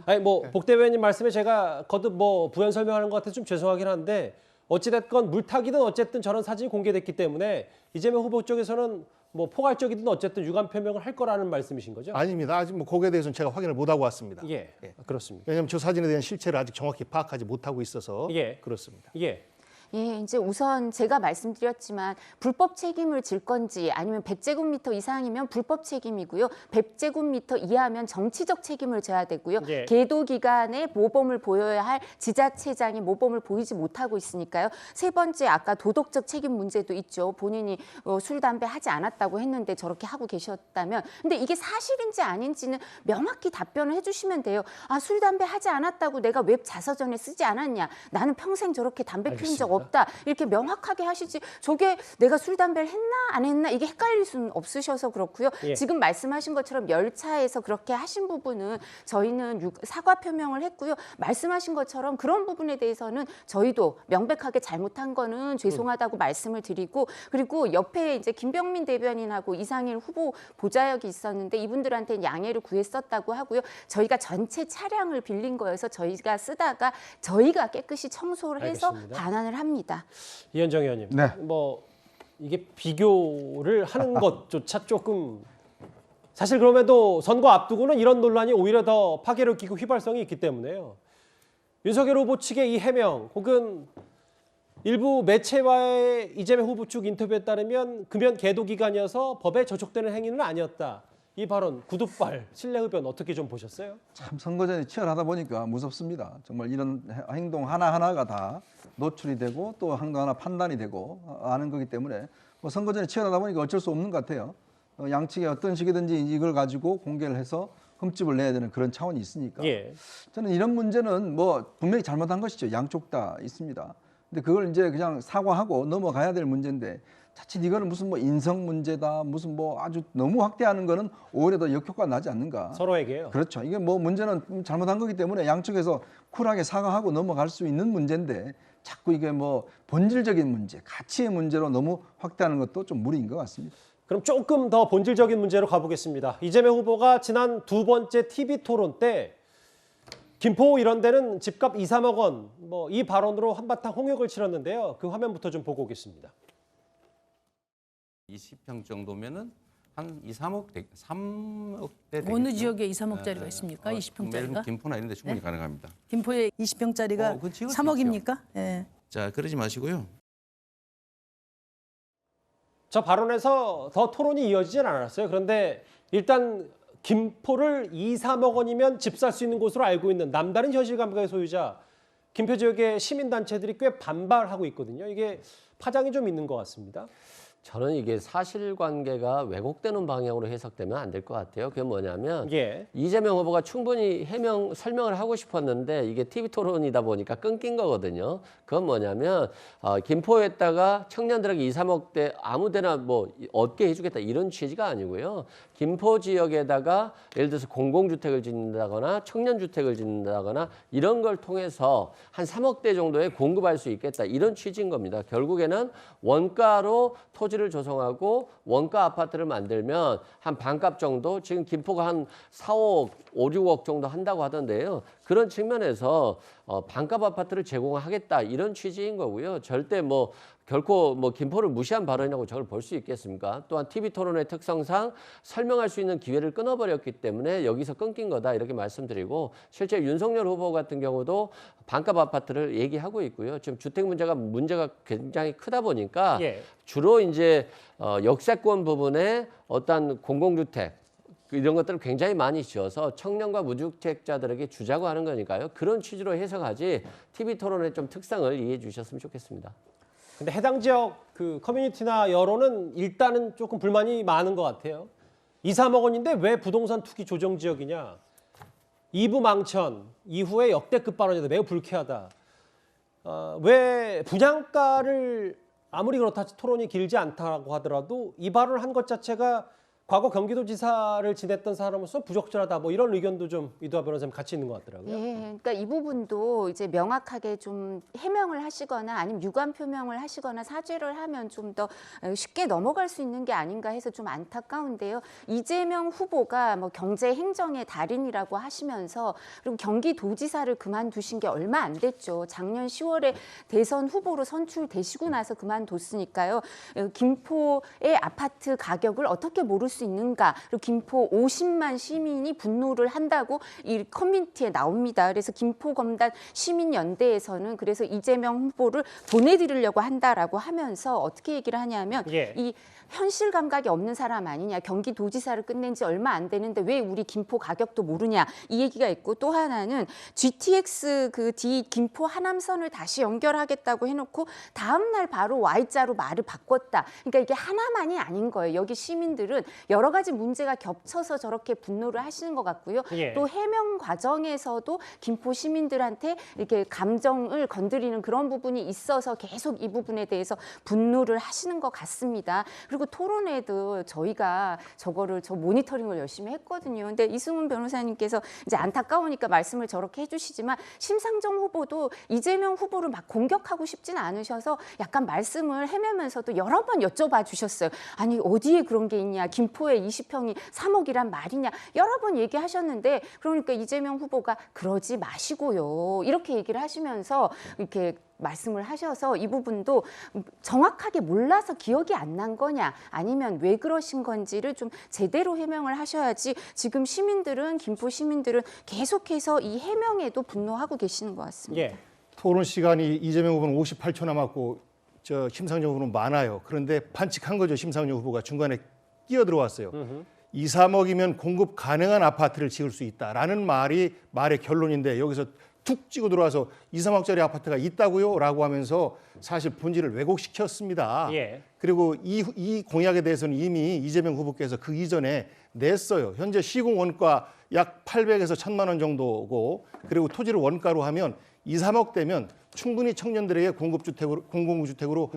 아니 뭐 복 대변인 말씀에 제가 거듭 뭐 부연 설명하는 것 같아서 좀 죄송하긴 한데, 어찌됐건 물타기든 어쨌든 저런 사진이 공개됐기 때문에 이재명 후보 쪽에서는 뭐 포괄적이든 어쨌든 유감 표명을 할 거라는 말씀이신 거죠? 아닙니다. 아직 뭐 거기에 대해서는 제가 확인을 못 하고 왔습니다. 예, 그렇습니다. 왜냐하면 저 사진에 대한 실체를 아직 정확히 파악하지 못하고 있어서 예. 그렇습니다. 예. 예, 이제 우선 제가 말씀드렸지만 불법 책임을 질 건지 아니면 100제곱미터 이상이면 불법 책임이고요. 100제곱미터 이하면 정치적 책임을 져야 되고요. 예. 계도 기간에 모범을 보여야 할 지자체장이 모범을 보이지 못하고 있으니까요. 세 번째 아까 도덕적 책임 문제도 있죠. 본인이 술, 담배 하지 않았다고 했는데 저렇게 하고 계셨다면 근데 이게 사실인지 아닌지는 명확히 답변을 해주시면 돼요. 아, 술, 담배 하지 않았다고 내가 웹 자서전에 쓰지 않았냐. 나는 평생 저렇게 담배 피운 적 없다. 이렇게 명확하게 하시지. 저게 내가 술, 담배를 했나 안 했나 이게 헷갈릴 수는 없으셔서 그렇고요. 예. 지금 말씀하신 것처럼 열차에서 그렇게 하신 부분은 저희는 사과 표명을 했고요. 말씀하신 것처럼 그런 부분에 대해서는 저희도 명백하게 잘못한 거는 죄송하다고 말씀을 드리고 그리고 옆에 이제 김병민 대변인하고 이상일 후보 보좌역이 있었는데 이분들한테는 양해를 구했었다고 하고요. 저희가 전체 차량을 빌린 거여서 저희가 쓰다가 저희가 깨끗이 청소를 해서 알겠습니다. 반환을 합니다. 이현정 의원님, 네. 뭐 이게 비교를 하는 것조차 조금 사실 그럼에도 선거 앞두고는 이런 논란이 오히려 더 파괴를 끼고 휘발성이 있기 때문에요. 윤석열 후보 측의 이 해명 혹은 일부 매체와의 이재명 후보 측 인터뷰에 따르면 금연 계도 기간이어서 법에 저촉되는 행위는 아니었다. 이 발언 구두발 신뢰 흡연 어떻게 좀 보셨어요? 참 선거전이 치열하다 보니까 무섭습니다. 정말 이런 행동 하나하나가 다 노출이 되고 또 하나 판단이 되고 하는 거기 때문에 뭐 선거전이 치열하다 보니까 어쩔 수 없는 것 같아요. 양측에 어떤 식이든지 이걸 가지고 공개를 해서 흠집을 내야 되는 그런 차원이 있으니까 예. 저는 이런 문제는 뭐 분명히 잘못한 것이죠. 양쪽 다 있습니다. 근데 그걸 이제 그냥 사과하고 넘어가야 될 문제인데 자칫 이거는 무슨 뭐 인성 문제다 무슨 뭐 아주 너무 확대하는 거는 오히려 더 역효과가 나지 않는가. 서로에게요. 그렇죠. 이게 뭐 문제는 잘못한 거기 때문에 양측에서 쿨하게 사과하고 넘어갈 수 있는 문제인데 자꾸 이게 뭐 본질적인 문제, 가치의 문제로 너무 확대하는 것도 좀 무리인 것 같습니다. 그럼 조금 더 본질적인 문제로 가보겠습니다. 이재명 후보가 지난 두 번째 TV 토론 때 김포 이런 데는 집값 2, 3억 원 뭐 이 발언으로 한바탕 홍역을 치렀는데요. 그 화면부터 좀 보고 오겠습니다. 20평 정도면은 한 2, 3억대 어느 지역에 2, 3억짜리가 있습니까? 20평짜리가? 김포나 이런 데 충분히 네? 가능합니다. 김포에 20평짜리가 그 지역은 3억입니까? 예. 자, 그러지 마시고요. 저 발언에서 더 토론이 이어지진 않았어요. 그런데 일단 김포를 2, 3억 원이면 집 살 수 있는 곳으로 알고 있는 남다른 현실 감각의 소유자 김포 지역의 시민단체들이 꽤 반발하고 있거든요. 이게 파장이 좀 있는 것 같습니다. 저는 이게 사실관계가 왜곡되는 방향으로 해석되면 안 될 것 같아요. 그게 뭐냐면 예. 이재명 후보가 충분히 설명을 하고 싶었는데 이게 TV 토론이다 보니까 끊긴 거거든요. 그건 뭐냐면 김포에다가 청년들에게 2, 3억대 아무데나 뭐 얻게 해주겠다 이런 취지가 아니고요. 김포 지역에다가 예를 들어서 공공주택을 짓는다거나 청년주택을 짓는다거나 이런 걸 통해서 한 3억대 정도에 공급할 수 있겠다 이런 취지인 겁니다. 결국에는 원가로 토지를 조성하고 원가 아파트를 만들면 한 반값 정도 지금 김포가 한 4억, 5, 6억 정도 한다고 하던데요. 그런 측면에서 반값 아파트를 제공하겠다 이런 취지인 거고요. 절대 뭐 결코 뭐 김포를 무시한 발언이라고 저걸 볼 수 있겠습니까? 또한 TV 토론의 특성상 설명할 수 있는 기회를 끊어버렸기 때문에 여기서 끊긴 거다 이렇게 말씀드리고 실제 윤석열 후보 같은 경우도 반값 아파트를 얘기하고 있고요. 지금 주택 문제가 굉장히 크다 보니까 예. 주로 이제 역세권 부분에 어떤 공공주택 이런 것들을 굉장히 많이 지어서 청년과 무주택자들에게 주자고 하는 거니까요. 그런 취지로 해석하지 TV 토론의 좀 특성을 이해해 주셨으면 좋겠습니다. 근데 해당 지역 그 커뮤니티나 여론은 일단은 조금 불만이 많은 것 같아요. 2, 3억 원인데 왜 부동산 투기 조정 지역이냐. 2부 망천 이후에 역대급 발언이다. 매우 불쾌하다. 왜 분양가를 아무리 그렇다 토론이 길지 않다고 하더라도 이 발언을 한 것 자체가 과거 경기도지사를 지냈던 사람으로서 부적절하다. 뭐 이런 의견도 좀 이두하 변호사님 같이 있는 것 같더라고요. 예, 그러니까 이 부분도 이제 명확하게 좀 해명을 하시거나 아니면 유감 표명을 하시거나 사죄를 하면 좀 더 쉽게 넘어갈 수 있는 게 아닌가 해서 좀 안타까운데요. 이재명 후보가 뭐 경제 행정의 달인이라고 하시면서 그리고 경기도지사를 그만두신 게 얼마 안 됐죠. 작년 10월에 대선 후보로 선출되시고 나서 그만뒀으니까요. 김포의 아파트 가격을 어떻게 모를 수 수 있는가? 그리고 김포 50만 시민이 분노를 한다고 이 커뮤니티에 나옵니다. 그래서 김포검단 시민연대에서는 그래서 이재명 후보를 보내드리려고 한다라고 하면서 어떻게 얘기를 하냐면 이 현실 감각이 없는 사람 아니냐. 경기도지사를 끝낸 지 얼마 안 되는데 왜 우리 김포 가격도 모르냐. 이 얘기가 있고 또 하나는 GTX 그 D 김포 하남선을 다시 연결하겠다고 해놓고 다음 날 바로 Y자로 말을 바꿨다. 그러니까 이게 하나만이 아닌 거예요. 여기 시민들은 여러 가지 문제가 겹쳐서 저렇게 분노를 하시는 것 같고요. 또 해명 과정에서도 김포 시민들한테 이렇게 감정을 건드리는 그런 부분이 있어서 계속 이 부분에 대해서 분노를 하시는 것 같습니다. 그리고 토론회도 저희가 저 모니터링을 열심히 했거든요. 근데 이승훈 변호사님께서 이제 안타까우니까 말씀을 저렇게 해주시지만 심상정 후보도 이재명 후보를 막 공격하고 싶진 않으셔서 약간 말씀을 헤매면서도 여러 번 여쭤봐 주셨어요. 아니 어디에 그런 게 있냐. 김포에 20평이 3억이란 말이냐. 여러 번 얘기하셨는데 그러니까 이재명 후보가 그러지 마시고요. 이렇게 얘기를 하시면서 이렇게 말씀을 하셔서 이 부분도 정확하게 몰라서 기억이 안 난 거냐 아니면 왜 그러신 건지를 좀 제대로 해명을 하셔야지 지금 시민들은 김포 시민들은 계속해서 이 해명에도 분노하고 계시는 것 같습니다. 토론 시간이 이재명 후보는 58초 남았고 심상정 후보는 많아요. 그런데 반칙한 거죠. 심상정 후보가 중간에 끼어들어왔어요. 2, 3억이면 공급 가능한 아파트를 지을 수 있다라는 말의 결론인데 여기서 툭 치고 들어와서 2, 3억짜리 아파트가 있다고요? 라고 하면서 사실 본질을 왜곡시켰습니다. 그리고 이 공약에 대해서는 이미 이재명 후보께서 그 이전에 냈어요. 현재 시공 원가 약 800에서 1000만 원 정도고 그리고 토지를 원가로 하면 2, 3억 되면 충분히 청년들에게 공공주택으로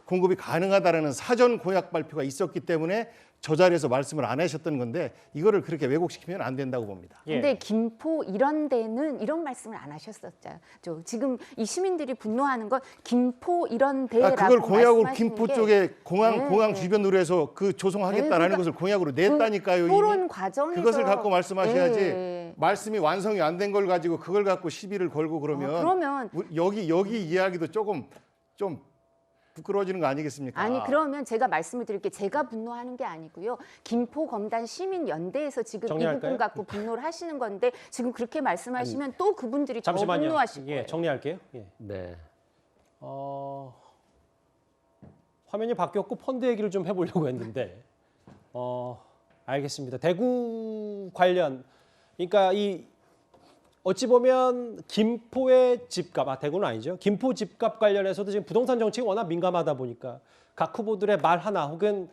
공급이 가능하다는 사전 공약 발표가 있었기 때문에 저 자리에서 말씀을 안 하셨던 건데 이거를 그렇게 왜곡시키면 안 된다고 봅니다. 근데 김포 이런 데는 이런 말씀을 안 하셨었죠. 지금 이 시민들이 분노하는 건 김포 이런 데라고 그걸 공약으로 말씀하시는 김포 게 쪽에 공항 주변으로 해서 그 조성하겠다라는 그러니까 것을 공약으로 냈다니까요. 토론 과정에서 그것을 갖고 말씀하셔야지 말씀이 완성이 안 된 걸 가지고 그걸 갖고 시비를 걸고 그러면 여기 이야기도 조금 좀 부끄러워지는 거 아니겠습니까? 아니 그러면 제가 말씀을 드릴게요. 제가 분노하는 게 아니고요. 김포 검단 시민연대에서 지금 정리할까요? 이 부분 갖고 분노를 하시는 건데 지금 그렇게 말씀하시면 또 그분들이 더 분노하실 거예요. 정리할게요. 네. 화면이 바뀌었고 펀드 얘기를 좀 해보려고 했는데 알겠습니다. 대구 관련 그러니까 어찌 보면 김포의 집값, 대구는 아니죠. 김포 집값 관련해서도 지금 부동산 정책이 워낙 민감하다 보니까 각 후보들의 말 하나 혹은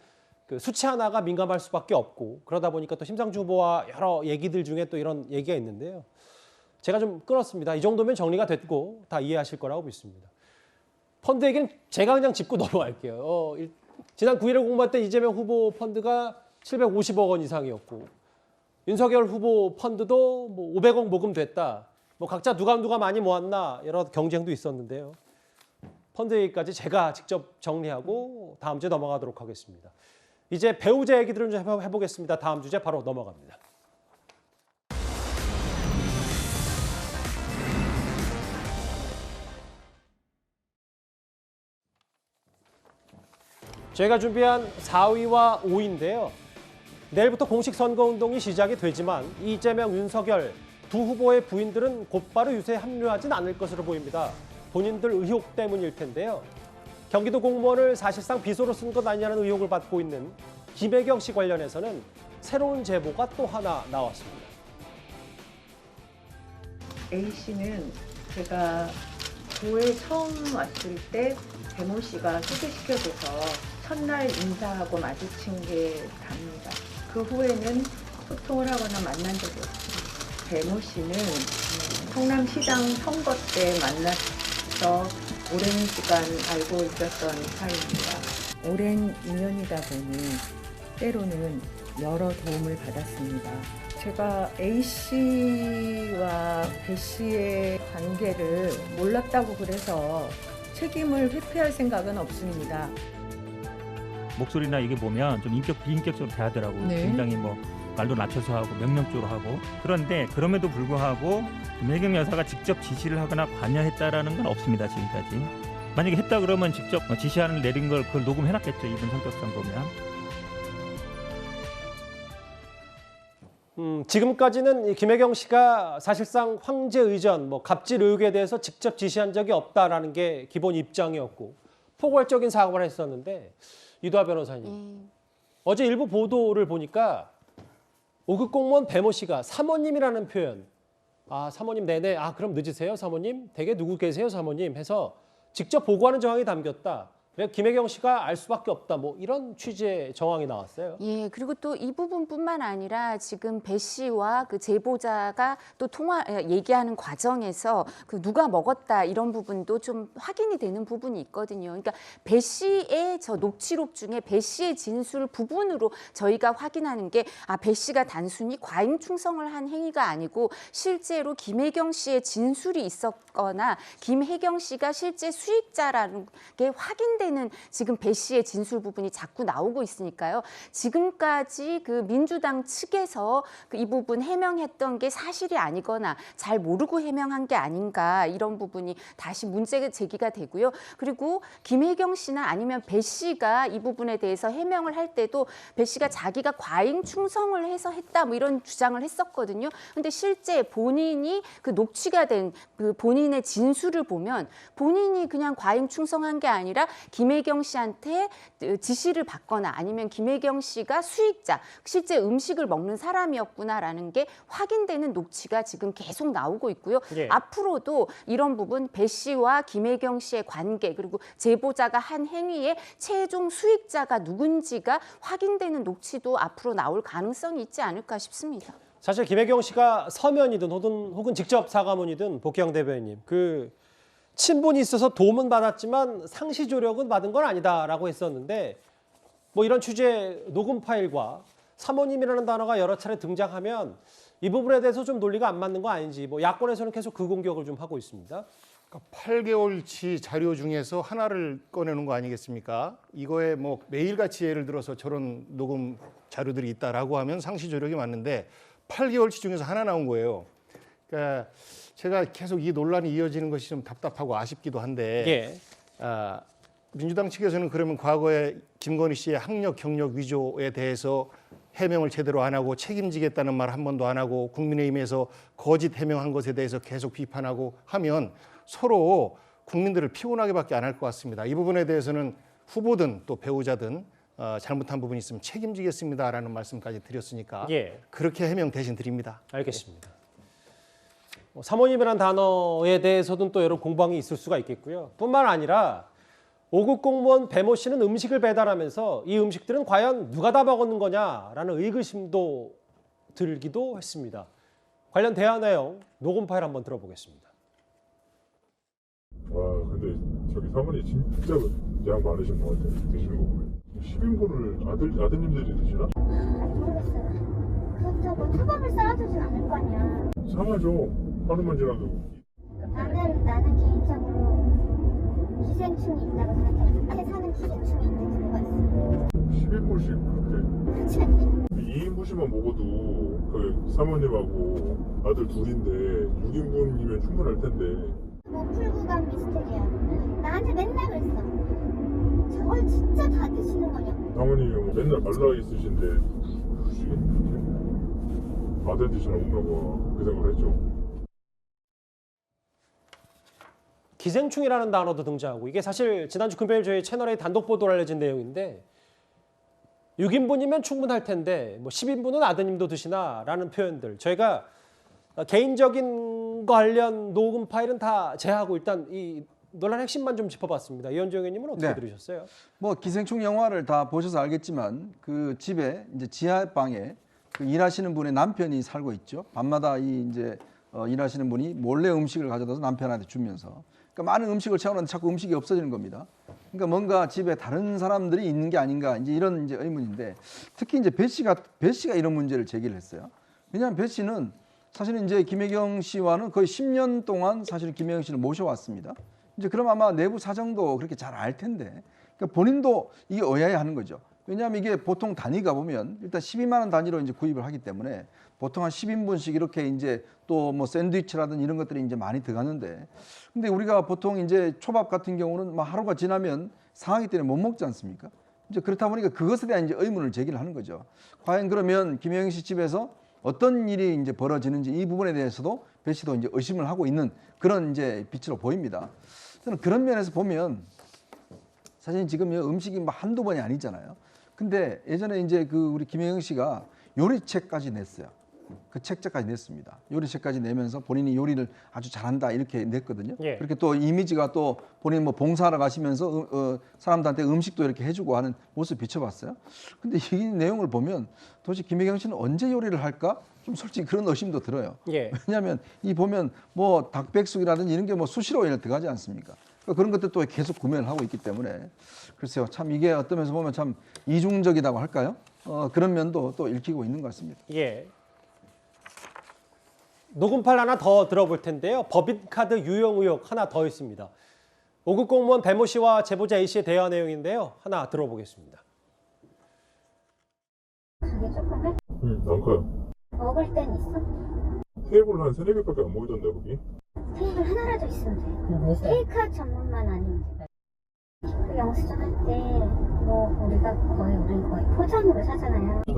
그 수치 하나가 민감할 수밖에 없고 그러다 보니까 또 심상정 후보와 여러 얘기들 중에 또 이런 얘기가 있는데요. 제가 좀 끊었습니다. 이 정도면 정리가 됐고 다 이해하실 거라고 믿습니다. 펀드 얘기는 제가 그냥 짚고 넘어갈게요. 지난 9일에 공부할 때 이재명 후보 펀드가 750억 원 이상이었고 윤석열 후보 펀드도 뭐 500억 모금됐다. 뭐 각자 누가 많이 모았나 여러 경쟁도 있었는데요. 펀드 얘기까지 제가 직접 정리하고 다음 주에 넘어가도록 하겠습니다. 이제 배우자 얘기들을 좀 해보겠습니다. 다음 주제 바로 넘어갑니다. 저희가 준비한 4위와 5위인데요. 내일부터 공식 선거운동이 시작이 되지만 이재명, 윤석열 두 후보의 부인들은 곧바로 유세에 합류하진 않을 것으로 보입니다. 본인들 의혹 때문일 텐데요. 경기도 공무원을 사실상 비서로 쓴 것 아니냐는 의혹을 받고 있는 김혜경 씨 관련해서는 새로운 제보가 또 하나 나왔습니다. A씨는 제가 교회 처음 왔을 때 배모 씨가 소개시켜줘서 첫날 인사하고 마주친 게 답니다. 그 후에는 소통을 하거나 만난 적이 없습니다. 배모 씨는 성남시장 선거 때 만나서 오랜 시간 알고 있었던 사이입니다. 오랜 인연이다 보니 때로는 여러 도움을 받았습니다. 제가 A씨와 B씨의 관계를 몰랐다고 그래서 책임을 회피할 생각은 없습니다. 목소리나 이게 보면 좀 비인격적으로 대하더라고요. 굉장히 말도 낮춰서 하고 명령적으로 하고 그런데 그럼에도 불구하고 김혜경 여사가 직접 지시를 하거나 관여했다라는 건 없습니다. 지금까지. 만약에 했다 그러면 직접 지시안을 내린 걸 그걸 녹음해놨겠죠. 이분 성격상 보면. 지금까지는 이 김혜경 씨가 사실상 황제 의전, 뭐 갑질 의혹에 대해서 직접 지시한 적이 없다라는 게 기본 입장이었고 포괄적인 사과를 했었는데 이도하 변호사님, 어제 일부 보도를 보니까 5급 공무원 배모 씨가 사모님이라는 표현, 사모님 네네, 그럼 늦으세요 사모님, 댁에 누구 계세요 사모님 해서 직접 보고하는 정황이 담겼다. 김혜경 씨가 알 수밖에 없다. 뭐 이런 취지의 정황이 나왔어요. 예, 그리고 또 이 부분뿐만 아니라 지금 배 씨와 그 제보자가 또 얘기하는 과정에서 그 누가 먹었다 이런 부분도 좀 확인이 되는 부분이 있거든요. 그러니까 배 씨의 저 녹취록 중에 배 씨의 진술 부분으로 저희가 확인하는 게 배 씨가 단순히 과잉 충성을 한 행위가 아니고 실제로 김혜경 씨의 진술이 있었거나 김혜경 씨가 실제 수익자라는 게 확인되는 지금 배 씨의 진술 부분이 자꾸 나오고 있으니까요. 지금까지 그 민주당 측에서 이 부분 해명했던 게 사실이 아니거나 잘 모르고 해명한 게 아닌가 이런 부분이 다시 문제가 제기가 되고요. 그리고 김혜경 씨나 아니면 배 씨가 이 부분에 대해서 해명을 할 때도 배 씨가 자기가 과잉 충성을 해서 했다 뭐 이런 주장을 했었거든요. 근데 실제 본인이 그 녹취가 된 그 본인의 진술을 보면 본인이 그냥 과잉 충성한 게 아니라 김혜경 씨한테 지시를 받거나 아니면 김혜경 씨가 수익자, 실제 음식을 먹는 사람이었구나라는 게 확인되는 녹취가 지금 계속 나오고 있고요. 예. 앞으로도 이런 부분 배 씨와 김혜경 씨의 관계 그리고 제보자가 한 행위의 최종 수익자가 누군지가 확인되는 녹취도 앞으로 나올 가능성이 있지 않을까 싶습니다. 사실 김혜경 씨가 서면이든 혹은 직접 사과문이든 복경 대변인님, 그 친분이 있어서 도움은 받았지만 상시 조력은 받은 건 아니다라고 했었는데 뭐 이런 취지의 녹음 파일과 사모님이라는 단어가 여러 차례 등장하면 이 부분에 대해서 좀 논리가 안 맞는 거 아닌지 뭐 야권에서는 계속 그 공격을 좀 하고 있습니다. 그러니까 8개월치 자료 중에서 하나를 꺼내는 거 아니겠습니까? 이거에 뭐 매일같이 예를 들어서 저런 녹음 자료들이 있다라고 하면 상시 조력이 맞는데 8개월치 중에서 하나 나온 거예요. 그러니까 제가 계속 이 논란이 이어지는 것이 좀 답답하고 아쉽기도 한데 민주당 측에서는 그러면 과거에 김건희 씨의 학력, 경력 위조에 대해서 해명을 제대로 안 하고 책임지겠다는 말 한 번도 안 하고 국민의힘에서 거짓 해명한 것에 대해서 계속 비판하고 하면 서로 국민들을 피곤하게밖에 안 할 것 같습니다. 이 부분에 대해서는 후보든 또 배우자든 잘못한 부분이 있으면 책임지겠습니다라는 말씀까지 드렸으니까 그렇게 해명 대신 드립니다. 알겠습니다. 사모님이라는 단어에 대해서는 또 여러 공방이 있을 수가 있겠고요. 뿐만 아니라 5급 공무원 배모 씨는 음식을 배달하면서 이 음식들은 과연 누가 다 먹었는 거냐라는 의구심도 들기도 했습니다. 관련 대화 내용 녹음 파일 한번 들어보겠습니다. 와, 근데 저기 사모님 진짜 양 많으신 것 같아요. 드시는 거 보면. 10인분을 아드님들이 드시나? 모르겠어요. 그렇다고 초밥을 쌓아주진 않을 거 아니야. 상하죠. 하루만 지나도. 나는 개인적으로 기생충이 있다고 생각해. 사는 기생충이 있는 경우가 있어. 11분씩 그렇게. 그렇지 않니? 2인분씩만 먹어도 그 사모님하고 아들 둘인데 6인분이면 충분할 텐데. 뭐 풀구간 미스테리야. 나한테 맨날 그랬어. 저걸 진짜 다 드시는 거냐? 당연히 뭐 맨날 말라 있으신데 굳이 아들 드시나 없나 봐. 그 생각을 했죠. 기생충이라는 단어도 등장하고 이게 사실 지난주 금요일 저희 채널에 단독 보도로 알려진 내용인데 6인분이면 충분할 텐데 뭐 10인분은 아드님도 드시나라는 표현들 저희가 개인적인 관련 녹음 파일은 다 제하고 일단 이 논란 핵심만 좀 짚어봤습니다. 이현주 의원님은 어떻게 들으셨어요? 뭐 기생충 영화를 다 보셔서 알겠지만 그 집에 이제 지하방에 그 일하시는 분의 남편이 살고 있죠. 밤마다 이제 일하시는 분이 몰래 음식을 가져다서 남편한테 주면서 그러니까 많은 음식을 채워놨는데 자꾸 음식이 없어지는 겁니다. 그러니까 뭔가 집에 다른 사람들이 있는 게 아닌가 이제 이런 이제 의문인데 특히 이제 배 씨가 이런 문제를 제기를 했어요. 왜냐하면 배 씨는 사실은 이제 김혜경 씨와는 거의 10년 동안 사실 김혜경 씨를 모셔왔습니다. 이제 그럼 아마 내부 사정도 그렇게 잘 알 텐데 그러니까 본인도 이게 의아해하는 거죠. 왜냐하면 이게 보통 단위가 보면 일단 12만 원 단위로 이제 구입을 하기 때문에 보통 한 10인분씩 이렇게 이제 또 뭐 샌드위치라든 이런 것들이 이제 많이 들어가는데 근데 우리가 보통 이제 초밥 같은 경우는 막 하루가 지나면 상하기 때문에 못 먹지 않습니까? 이제 그렇다 보니까 그것에 대한 이제 의문을 제기를 하는 거죠. 과연 그러면 김혜경 씨 집에서 어떤 일이 이제 벌어지는지 이 부분에 대해서도 배 씨도 이제 의심을 하고 있는 그런 이제 빛으로 보입니다. 저는 그런 면에서 보면 사실 지금 음식이 뭐 한두 번이 아니잖아요. 근데 예전에 이제 그 우리 김혜경 씨가 요리책까지 냈어요. 그 책자까지 냈습니다. 요리책까지 내면서 본인이 요리를 아주 잘한다 이렇게 냈거든요. 예. 그렇게 또 이미지가 또 본인 뭐 봉사하러 가시면서 사람들한테 음식도 이렇게 해주고 하는 모습 비춰봤어요. 근데 이 내용을 보면 도대체 김혜경 씨는 언제 요리를 할까? 좀 솔직히 그런 의심도 들어요. 예. 왜냐하면 이 보면 뭐 닭백숙이라든지 이런 게 뭐 수시로 들어가지 않습니까? 그러니까 그런 것들도 계속 구매를 하고 있기 때문에 글쎄요, 참 이게 어떤 면에서 보면 참 이중적이라고 할까요? 그런 면도 또 읽히고 있는 것 같습니다. 예. 녹음 파일 하나 더 들어볼 텐데요. 법인카드 유용 의혹 하나 더 있습니다. 5급 공무원 배모 씨와 제보자 A 씨의 대화 내용인데요. 하나 들어보겠습니다. 그게 조금 해? 응, 안 커요. 먹을 땐 있어? 테이블 한 3-4개밖에 안 모이던데 거기? 테이블 하나라도 있으면 돼. 테이크아웃 전문만 아니면 돼. 그 영수증 할 때 뭐 우리가 거의 포장으로 사잖아요. 네.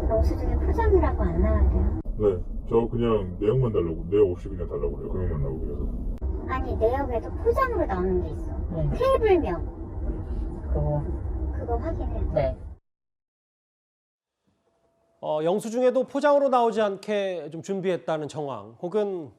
영수증에 포장이라고 안 나와야 돼요. 네. 저 그냥 내역만 달라고, 내역 없이 그냥 달라고 그래요. 금액만 나오고 그래서. 아니 내역에도 포장으로 나오는 게 있어. 테이블명. 그거 확인해야 돼. 네. 영수증에도 포장으로 나오지 않게 좀 준비했다는 정황, 혹은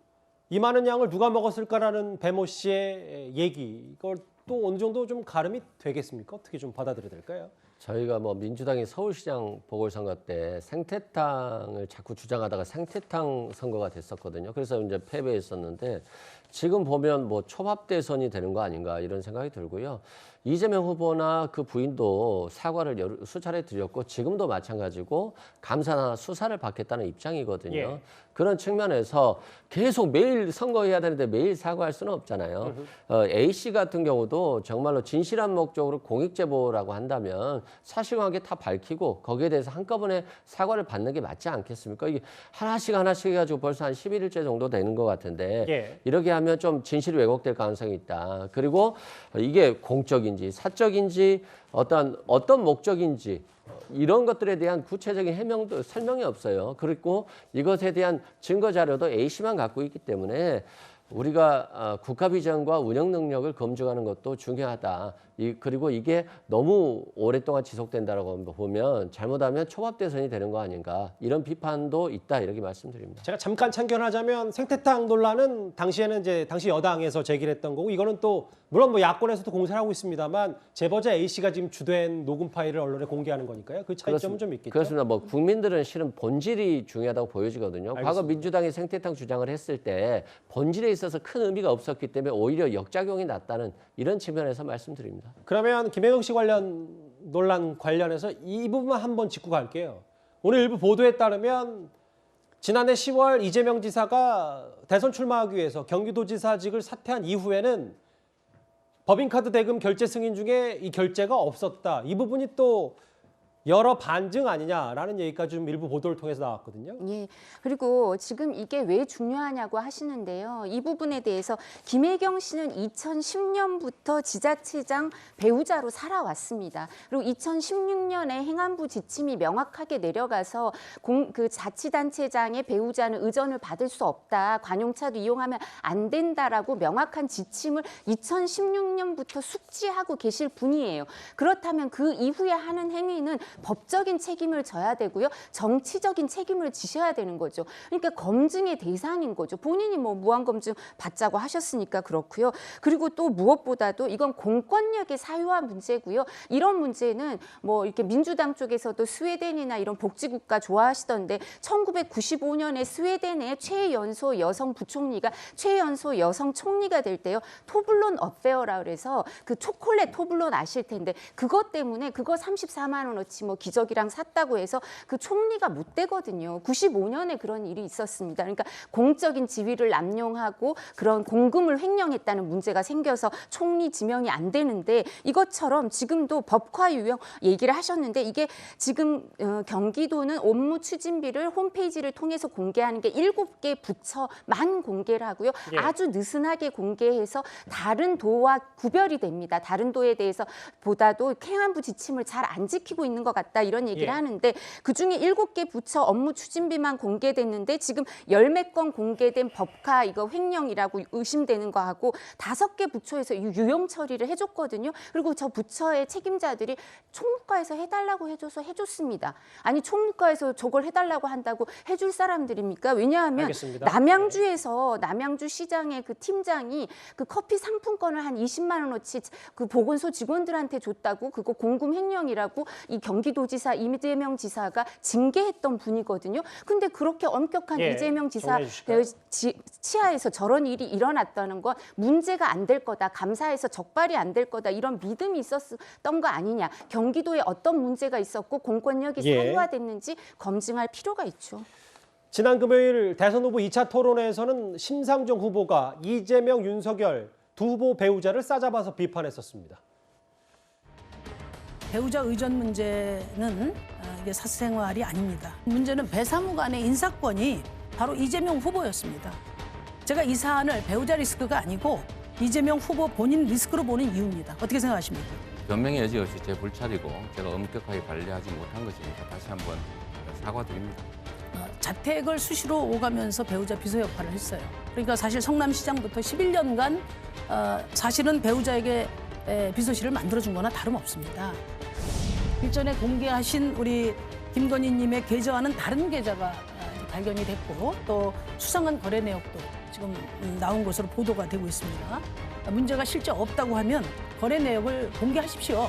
이 많은 양을 누가 먹었을까라는 배모 씨의 얘기, 이걸 또 어느 정도 좀 가름이 되겠습니까? 어떻게 좀 받아들여야 될까요? 저희가 뭐 민주당이 서울시장 보궐선거 때 생태탕을 자꾸 주장하다가 생태탕 선거가 됐었거든요. 그래서 이제 패배했었는데 지금 보면 뭐 초밥 대선이 되는 거 아닌가 이런 생각이 들고요. 이재명 후보나 그 부인도 사과를 수차례 드렸고 지금도 마찬가지고 감사나 수사를 받겠다는 입장이거든요. 예. 그런 측면에서 계속 매일 선거해야 되는데 매일 사과할 수는 없잖아요. A씨 같은 경우도 정말로 진실한 목적으로 공익제보라고 한다면 사실관계 다 밝히고 거기에 대해서 한꺼번에 사과를 받는 게 맞지 않겠습니까? 이게 하나씩 해가지고 벌써 한 11일째 정도 되는 것 같은데 예. 이렇게 하면 좀 진실이 왜곡될 가능성이 있다. 그리고 이게 공적인지 사적인지 어떤 목적인지 이런 것들에 대한 구체적인 해명도 설명이 없어요. 그리고 이것에 대한 증거 자료도 A씨만 갖고 있기 때문에 우리가 국가 비전과 운영 능력을 검증하는 것도 중요하다. 그리고 이게 너무 오랫동안 지속된다라고 보면 잘못하면 초밥 대선이 되는 거 아닌가 이런 비판도 있다 이렇게 말씀드립니다. 제가 잠깐 참견하자면 생태탕 논란은 당시에는 이제 당시 여당에서 제기했던 거고, 이거는 또 물론 뭐 야권에서도 공세를 하고 있습니다만 제보자 A 씨가 지금 주된 녹음 파일을 언론에 공개하는 거니까요. 그 차이점은 좀 있겠죠. 그렇습니다. 뭐 국민들은 실은 본질이 중요하다고 보여지거든요. 알겠습니다. 과거 민주당이 생태탕 주장을 했을 때 본질에 있어서 큰 의미가 없었기 때문에 오히려 역작용이 났다는 이런 측면에서 말씀드립니다. 그러면 김혜경 씨 관련 논란 관련해서 이 부분만 한번 짚고 갈게요. 오늘 일부 보도에 따르면 지난해 10월 이재명 지사가 대선 출마하기 위해서 경기도지사직을 사퇴한 이후에는 법인카드 대금 결제 승인 중에 이 결제가 없었다. 이 부분이 또 여러 반증 아니냐라는 얘기까지 좀 일부 보도를 통해서 나왔거든요. 예. 그리고 지금 이게 왜 중요하냐고 하시는데요. 이 부분에 대해서 김혜경 씨는 2010년부터 지자체장 배우자로 살아왔습니다. 그리고 2016년에 행안부 지침이 명확하게 내려가서 그 자치단체장의 배우자는 의전을 받을 수 없다. 관용차도 이용하면 안 된다라고 명확한 지침을 2016년부터 숙지하고 계실 분이에요. 그렇다면 그 이후에 하는 행위는 법적인 책임을 져야 되고요. 정치적인 책임을 지셔야 되는 거죠. 그러니까 검증의 대상인 거죠. 본인이 뭐 무한검증 받자고 하셨으니까 그렇고요. 그리고 또 무엇보다도 이건 공권력의 사유화 문제고요. 이런 문제는 뭐 이렇게 민주당 쪽에서도 스웨덴이나 이런 복지국가 좋아하시던데 1995년에 스웨덴의 최연소 여성 부총리가 최연소 여성 총리가 될 때요. 토블론 어페어라 그래서 그 초콜릿 토블론 아실 텐데 그것 때문에 그거 34만 원어치 뭐 기저귀랑 샀다고 해서 그 총리가 못 되거든요. 95년에 그런 일이 있었습니다. 그러니까 공적인 지위를 남용하고 그런 공금을 횡령했다는 문제가 생겨서 총리 지명이 안 되는데 이것처럼 지금도 법화 유형 얘기를 하셨는데 이게 지금 경기도는 업무 추진비를 홈페이지를 통해서 공개하는 게 7개 부처만 공개를 하고요. 예. 아주 느슨하게 공개해서 다른 도와 구별이 됩니다. 다른 도에 대해서 보다도 행안부 지침을 잘 안 지키고 있는 것 것 같다 이런 얘기를 예. 하는데 그중에 7개 부처 업무 추진비만 공개됐는데 지금 10몇 건 공개된 법카 이거 횡령이라고 의심되는 거하고 5개 부처에서 유용 처리를 해줬거든요. 그리고 저 부처의 책임자들이 총무과에서 해달라고 해줘서 해줬습니다. 아니 총무과에서 저걸 해달라고 한다고 해줄 사람들입니까? 왜냐하면 알겠습니다. 남양주에서 남양주 시장의 그 팀장이 그 커피 상품권을 한 20만 원어치 그 보건소 직원들한테 줬다고 그거 공금 횡령이라고 이 경기도지사 이재명 지사가 징계했던 분이거든요. 근데 그렇게 엄격한 예, 이재명 지사 정리해 주실까요? 치하에서 저런 일이 일어났다는 건 문제가 안 될 거다. 감사에서 적발이 안 될 거다. 이런 믿음이 있었던 거 아니냐. 경기도에 어떤 문제가 있었고 공권력이 예. 사유화됐는지 검증할 필요가 있죠. 지난 금요일 대선 후보 2차 토론회에서는 심상정 후보가 이재명, 윤석열 두 후보 배우자를 싸잡아서 비판했었습니다. 배우자 의전 문제는 이게 사생활이 아닙니다. 문제는 배사무 간의 인사권이 바로 이재명 후보였습니다. 제가 이 사안을 배우자 리스크가 아니고 이재명 후보 본인 리스크로 보는 이유입니다. 어떻게 생각하십니까? 변명의 여지 없이 제 불찰이고 제가 엄격하게 관리하지 못한 것이니까 다시 한번 사과드립니다. 자택을 수시로 오가면서 배우자 비서 역할을 했어요. 그러니까 사실 성남시장부터 11년간 사실은 배우자에게 비서실을 만들어준 거나 다름없습니다. 일전에 공개하신 우리 김건희님의 계좌와는 다른 계좌가 발견이 됐고 또 수상한 거래 내역도 지금 나온 것으로 보도가 되고 있습니다. 문제가 실제 없다고 하면 거래 내역을 공개하십시오.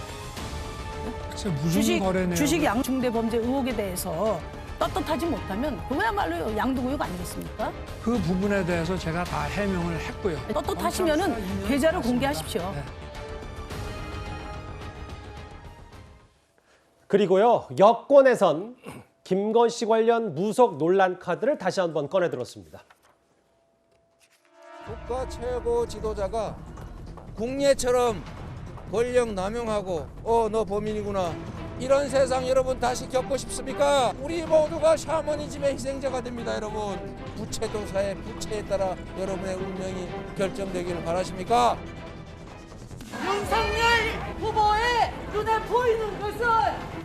무슨 거래 내역? 주식 양중대 범죄 의혹에 대해서 떳떳하지 못하면 그거야말로 양도구역 아니겠습니까? 그 부분에 대해서 제가 다 해명을 했고요. 떳떳하시면은 계좌를 공개하십시오. 네. 그리고요, 여권에선 김건희 관련 무속 논란 카드를 다시 한번 꺼내들었습니다. 국가 최고 지도자가 국례처럼 권력 남용하고 너 범인이구나 이런 세상 여러분 다시 겪고 싶습니까? 우리 모두가 샤머니즘의 희생자가 됩니다. 여러분 부채도사의 부채에 따라 여러분의 운명이 결정되기를 바라십니까? 윤석열 후보의 눈에 보이는 것은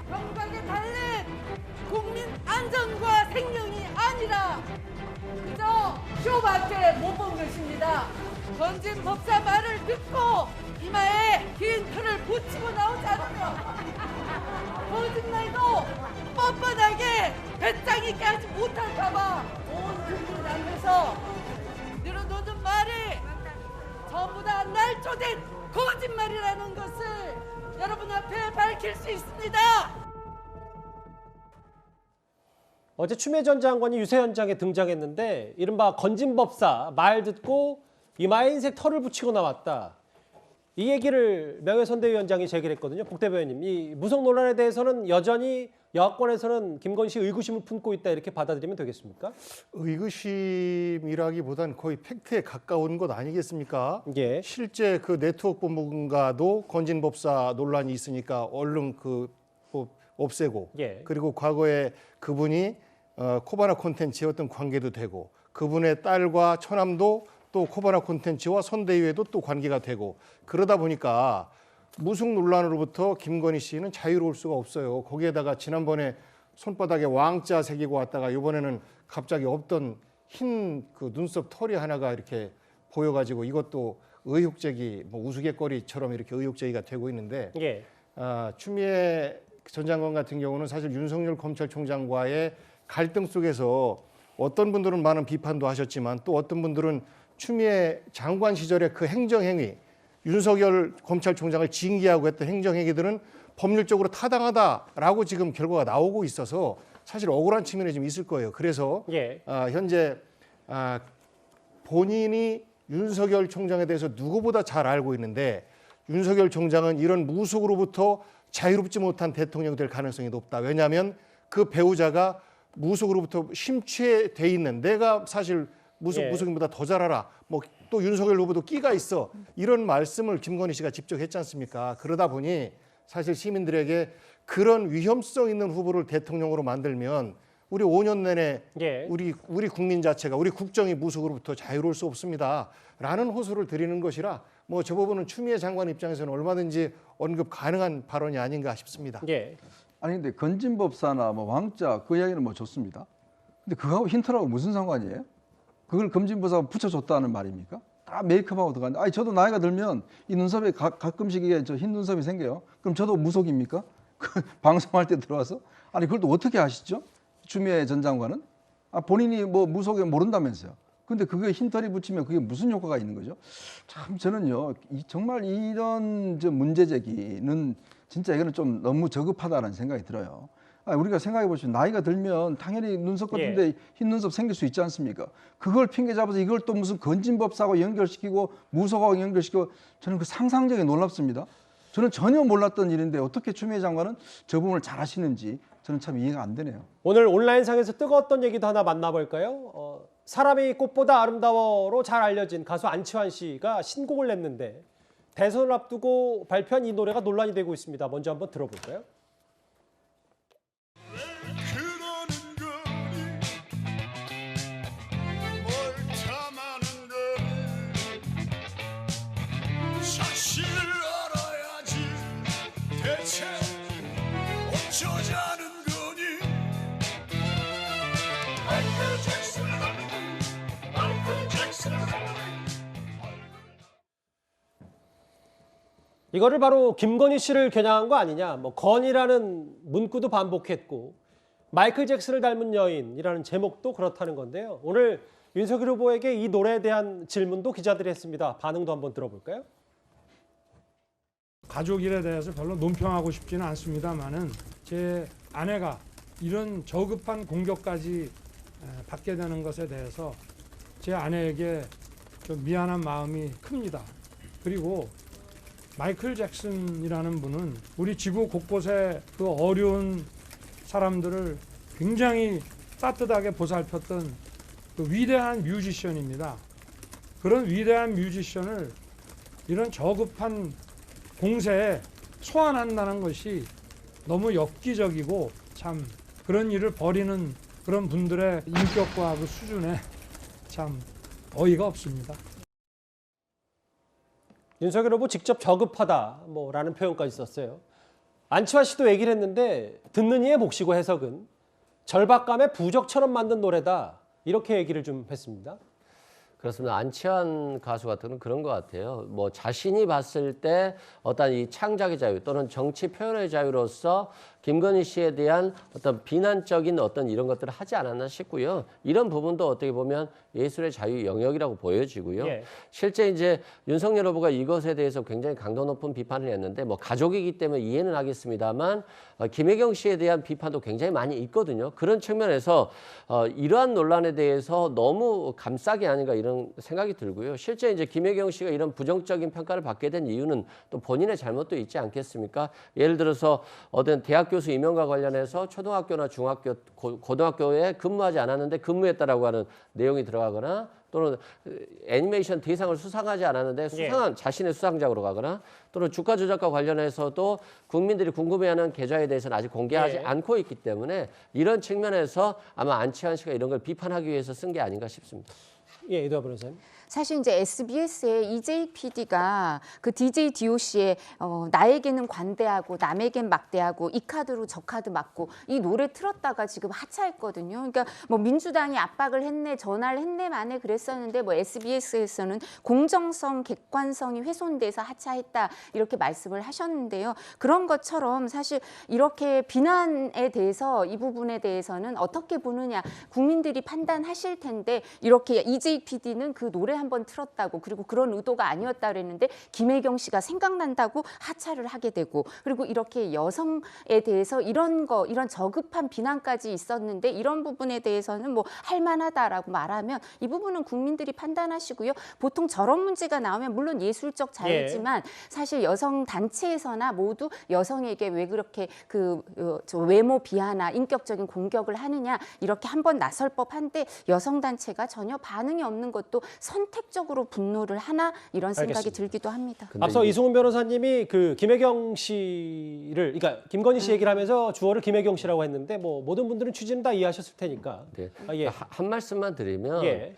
경각에 달린 국민 안전과 생명이 아니라 그저 쇼밖에 못 본 것입니다. 건진 법사 말을 듣고 이마에 긴 털을 붙이고 나오지 않으면 거짓말도 뻔뻔하게 배짱 있게 하지 못할까봐 온 국민 앞에서 늘어놓는 말이 전부 다 날조된 거짓말이라는 것을 여러분 앞에 밝힐 수 있습니다. 어제 추미애 전 장관이 유세 현장에 등장했는데 이른바 건진법사 말 듣고 이마에 흰색 털을 붙이고 나왔다. 이 얘기를 명예선대위원장이 제기를 했거든요. 복대부 의원님, 이 무속 논란에 대해서는 여전히 여권에서는 김건희 씨 의구심을 품고 있다 이렇게 받아들이면 되겠습니까? 의구심이라기보다는 거의 팩트에 가까운 것 아니겠습니까? 예. 실제 그 네트워크 본부가도 건진법사 논란이 있으니까 얼른 없애고 예. 그리고 과거에 그분이 코바나 콘텐츠의 어떤 관계도 되고 그분의 딸과 처남도 또 코바나 콘텐츠와 선대위에도 또 관계가 되고 그러다 보니까 무속 논란으로부터 김건희 씨는 자유로울 수가 없어요. 거기에다가 지난번에 손바닥에 왕자 새기고 왔다가 이번에는 갑자기 없던 흰 그 눈썹 털이 하나가 이렇게 보여가지고 이것도 의혹제기, 우스갯거리처럼 이렇게 의혹제기가 되고 있는데 예. 추미애 전 장관 같은 경우는 사실 윤석열 검찰총장과의 갈등 속에서 어떤 분들은 많은 비판도 하셨지만 또 어떤 분들은 추미애 장관 시절의 그 행정행위, 윤석열 검찰총장을 징계하고 했던 행정행위들은 법률적으로 타당하다라고 지금 결과가 나오고 있어서 사실 억울한 측면이 좀 있을 거예요. 그래서 예. 현재 본인이 윤석열 총장에 대해서 누구보다 잘 알고 있는데 윤석열 총장은 이런 무속으로부터 자유롭지 못한 대통령이 될 가능성이 높다. 왜냐하면 그 배우자가 무속으로부터 심취돼 있는 내가 사실 무속인보다 더 잘 알아. 또 윤석열 후보도 끼가 있어. 이런 말씀을 김건희 씨가 직접 했지 않습니까? 그러다 보니 사실 시민들에게 그런 위험성 있는 후보를 대통령으로 만들면 우리 5년 내내 우리 국민 자체가 우리 국정이 무속으로부터 자유로울 수 없습니다. 라는 호소를 드리는 것이라 저 부분은 추미애 장관 입장에서는 얼마든지 언급 가능한 발언이 아닌가 싶습니다. 예. 아니 근데 건진법사나 뭐 왕자 그 이야기는 뭐 좋습니다. 근데 그거하고 힌트라고 무슨 상관이에요? 그걸 건진법사가 붙여줬다는 말입니까? 다 메이크업하고 들어가는데, 아니 저도 나이가 들면 이 눈썹에 가끔씩 이게 저 흰 눈썹이 생겨요. 그럼 저도 무속입니까? 방송할 때 들어와서? 아니 그걸 또 어떻게 아시죠? 추미애 전 장관은? 아, 본인이 뭐 무속에 모른다면서요. 근데 그게 흰털이 붙이면 그게 무슨 효과가 있는 거죠? 참 저는요, 정말 이런 저 문제 제기는 진짜 이거는 좀 너무 저급하다는 생각이 들어요. 아니, 우리가 생각해 보시면 나이가 들면 당연히 눈썹 같은데 흰 눈썹 생길 수 있지 않습니까? 그걸 핑계 잡아서 이걸 또 무슨 건진법사하고 연결시키고 무속하고 연결시키고, 저는 그 상상력이 놀랍습니다. 저는 전혀 몰랐던 일인데 어떻게 추미애 장관은 저 부분을 잘 하시는지 저는 참 이해가 안 되네요. 오늘 온라인상에서 뜨거웠던 얘기도 하나 만나볼까요? 사람이 꽃보다 아름다워로 잘 알려진 가수 안치환 씨가 신곡을 냈는데 대선을 앞두고 발표한 이 노래가 논란이 되고 있습니다. 먼저 한번 들어볼까요? 이거를 바로 김건희 씨를 겨냥한 거 아니냐, 뭐 건이라는 문구도 반복했고 마이클 잭슨을 닮은 여인이라는 제목도 그렇다는 건데요. 오늘 윤석열 후보에게 이 노래에 대한 질문도 기자들이 했습니다. 반응도 한번 들어볼까요? 가족 일에 대해서 별로 논평하고 싶지는 않습니다만은 제 아내가 이런 저급한 공격까지 받게 되는 것에 대해서 제 아내에게 좀 미안한 마음이 큽니다. 그리고 마이클 잭슨이라는 분은 우리 지구 곳곳에 그 어려운 사람들을 굉장히 따뜻하게 보살폈던 그 위대한 뮤지션입니다. 그런 위대한 뮤지션을 이런 저급한 공세에 소환한다는 것이 너무 엽기적이고 참 그런 일을 벌이는 그런 분들의 인격과 그 수준에 참 어이가 없습니다. 윤석열 후보 직접 저급하다 라는 표현까지 썼어요. 안치환 씨도 얘기를 했는데 듣는 이의 몫이고 해석은 절박감의 부적처럼 만든 노래다, 이렇게 얘기를 좀 했습니다. 그렇습니다. 안치환 가수 같은 건 그런 것 같아요. 뭐 자신이 봤을 때 어떤 이 창작의 자유 또는 정치 표현의 자유로서 김건희 씨에 대한 어떤 비난적인 어떤 이런 것들을 하지 않았나 싶고요. 이런 부분도 어떻게 보면 예술의 자유 영역이라고 보여지고요. 실제 이제 윤석열 후보가 이것에 대해서 굉장히 강도 높은 비판을 했는데 뭐 가족이기 때문에 이해는 하겠습니다만 김혜경 씨에 대한 비판도 굉장히 많이 있거든요. 그런 측면에서 이러한 논란에 대해서 너무 감싸기 아닌가 이런 생각이 들고요. 실제 이제 김혜경 씨가 이런 부정적인 평가를 받게 된 이유는 또 본인의 잘못도 있지 않겠습니까? 예를 들어서 어떤 대학 교수 임용과 관련해서 초등학교나 중학교, 고등학교에 근무하지 않았는데 근무했다라고 하는 내용이 들어가거나 또는 애니메이션 대상을 수상하지 않았는데 수상한 자신의 수상작으로 가거나 또는 주가 조작과 관련해서도 국민들이 궁금해하는 계좌에 대해서는 아직 공개하지 않고 있기 때문에 이런 측면에서 아마 안치환 씨가 이런 걸 비판하기 위해서 쓴 게 아닌가 싶습니다. 예, 이도하 변호사님. 사실 이제 SBS의 EJ PD가 그 DJ DOC의 나에게는 관대하고 남에겐 막대하고 이 카드로 저 카드 맞고 이 노래 틀었다가 지금 하차했거든요. 그러니까 뭐 민주당이 압박을 했네, 전화를 했네 만에 그랬었는데 뭐 SBS에서는 공정성, 객관성이 훼손돼서 하차했다 이렇게 말씀을 하셨는데요. 그런 것처럼 사실 이렇게 비난에 대해서 이 부분에 대해서는 어떻게 보느냐 국민들이 판단하실 텐데 이렇게 EJ PD는 그 노래 한번 틀었다고 그리고 그런 의도가 아니었다 그랬는데 김혜경 씨가 생각난다고 하차를 하게 되고 그리고 이렇게 여성에 대해서 이런 저급한 비난까지 있었는데 이런 부분에 대해서는 뭐 할만하다라고 말하면 이 부분은 국민들이 판단하시고요. 보통 저런 문제가 나오면 물론 예술적 자유지만 사실 여성 단체에서나 모두 여성에게 왜 그렇게 저 외모 비하나 인격적인 공격을 하느냐 이렇게 한번 나설 법한데 여성 단체가 전혀 반응이 없는 것도 선택적으로 분노를 하나 이런 생각이 알겠습니다. 들기도 합니다. 앞서 이승훈 변호사님이 그 김혜경 씨를, 그러니까 김건희 씨 얘기를 하면서 주어를 김혜경 씨라고 했는데 뭐 모든 분들은 취지는 다 이해하셨을 테니까. 한 말씀만 드리면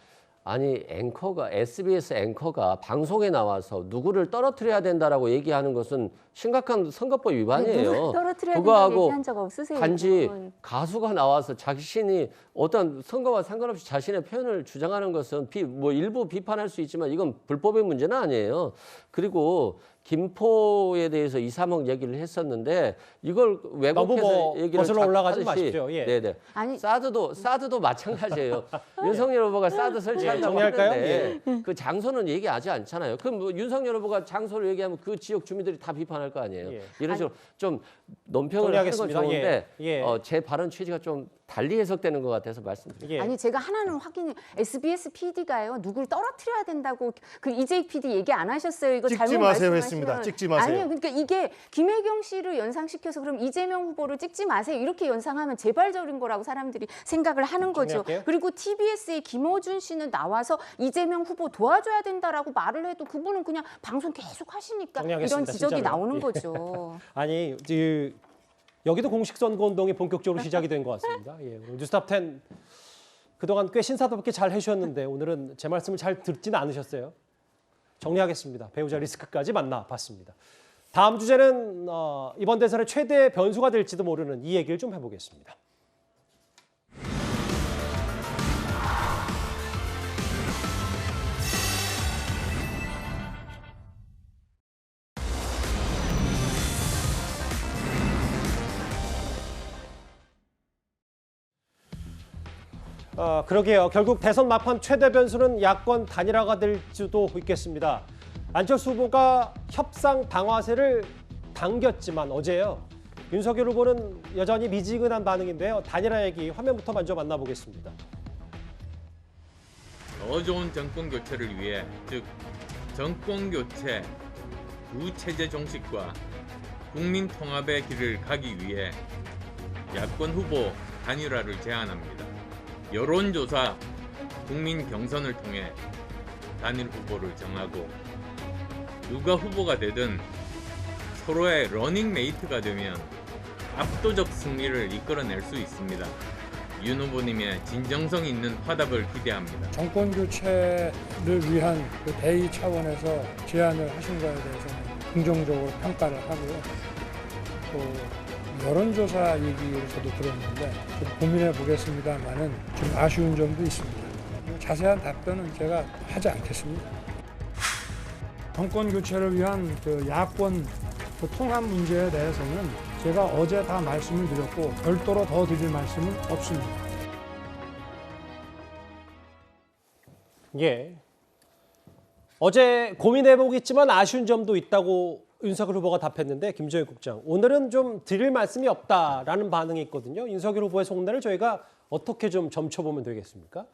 아니 앵커가 SBS 앵커가 방송에 나와서 누구를 떨어뜨려야 된다라고 얘기하는 것은 심각한 선거법 위반이에요. 누구를 떨어뜨려야 된다고 그거하고 얘기한 적 없으세요? 단지 그건. 가수가 나와서 자신이 어떤 선거와 상관없이 자신의 표현을 주장하는 것은 뭐 일부 비판할 수 있지만 이건 불법의 문제는 아니에요. 그리고 김포에 대해서 2, 3억 얘기를 했었는데 이걸 왜곡해서 얘기를 거슬러 올라가지 하듯이 마십시오. 예. 네네. 아니 사드도 마찬가지예요. 윤석열 후보가 사드 설치한다고 정리할까요? 하는데 그 장소는 얘기하지 않잖아요. 그럼 뭐 윤석열 후보가 장소를 얘기하면 그 지역 주민들이 다 비판할 거 아니에요. 예. 이런 식으로 좀 논평을 하는 건 정리하겠습니다. 좋은데 예. 제 발언 취지가 좀 달리 해석되는 것 같아서 말씀드립니다. 예. 아니 제가 하나는 확인이 SBS PD가요 누굴 떨어뜨려야 된다고 그 이재익 PD 얘기 안 하셨어요? 이거 찍지 잘못 마세요 말씀하시면 했습니다. 찍지 마세요. 아니요, 그러니까 이게 김혜경 씨를 연상시켜서 그럼 이재명 후보를 찍지 마세요 이렇게 연상하면 재발적인 거라고 사람들이 생각을 하는 거죠. 정리할게요. 그리고 TBS의 김어준 씨는 나와서 이재명 후보 도와줘야 된다라고 말을 해도 그분은 그냥 방송 계속 하시니까 이런 정리하겠습니다, 지적이 진짜로요. 나오는 예. 거죠. 아니, 여기도 공식 선거 운동이 본격적으로 시작이 된 것 같습니다. 예, 뉴스탑 10 그동안 꽤 신사답게 잘 해주셨는데 오늘은 제 말씀을 잘 듣지는 않으셨어요. 정리하겠습니다. 배우자 리스크까지 만나봤습니다. 다음 주제는 이번 대선의 최대 변수가 될지도 모르는 이 얘기를 좀 해보겠습니다. 그러게요. 결국 대선 막판 최대 변수는 야권 단일화가 될 수도 있겠습니다. 안철수 후보가 협상 방아쇠를 당겼지만 어제요. 윤석열 후보는 여전히 미지근한 반응인데요. 단일화 얘기 화면부터 먼저 만나보겠습니다. 더 좋은 정권 교체를 위해, 즉 정권 교체, 구체제 종식과 국민 통합의 길을 가기 위해 야권 후보 단일화를 제안합니다. 여론조사, 국민 경선을 통해 단일 후보를 정하고 누가 후보가 되든 서로의 러닝메이트가 되면 압도적 승리를 이끌어낼 수 있습니다. 윤 후보님의 진정성 있는 화답을 기대합니다. 정권 교체를 위한 그 대의 차원에서 제안을 하신 거에 대해서는 긍정적으로 평가를 하고요. 또 여론조사 얘기를 저도 들었는데 좀 고민해 보겠습니다만은 좀 아쉬운 점도 있습니다. 자세한 답변은 제가 하지 않겠습니다. 정권 교체를 위한 그 야권 그 통합 문제에 대해서는 제가 어제 다 말씀을 드렸고 별도로 더 드릴 말씀은 없습니다. 예. 어제 고민해보겠지만 아쉬운 점도 있다고 윤석열 후보가 답했는데 김정일 국장, 오늘은 좀 드릴 말씀이 없다라는 반응이 있거든요. 윤석열 후보의 속내를 저희가 어떻게 좀 점쳐보면 되겠습니까?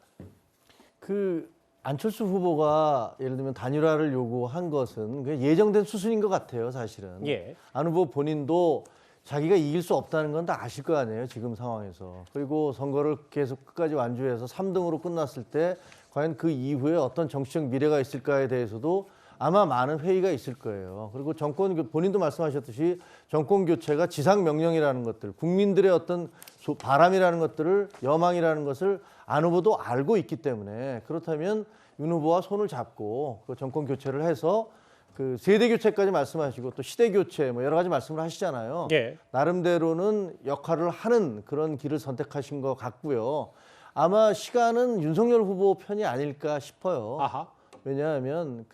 안철수 후보가 예를 들면 단일화를 요구한 것은 예정된 수순인 것 같아요, 사실은. 예. 안 후보 본인도 자기가 이길 수 없다는 건 다 아실 거 아니에요, 지금 상황에서. 그리고 선거를 계속 끝까지 완주해서 3등으로 끝났을 때 과연 그 이후에 어떤 정치적 미래가 있을까에 대해서도 아마 많은 회의가 있을 거예요. 그리고 본인도 말씀하셨듯이 정권 교체가 지상 명령이라는 것들, 국민들의 어떤 바람이라는 것들을, 여망이라는 것을 안 후보도 알고 있기 때문에, 그렇다면 윤 후보와 손을 잡고 그 정권 교체를 해서 그 세대 교체까지 말씀하시고 또 시대 교체 뭐 여러 가지 말씀을 하시잖아요. 예. 나름대로는 역할을 하는 그런 길을 선택하신 것 같고요. 아마 시간은 윤석열 후보 편이 아닐까 싶어요. 아하. 왜냐하면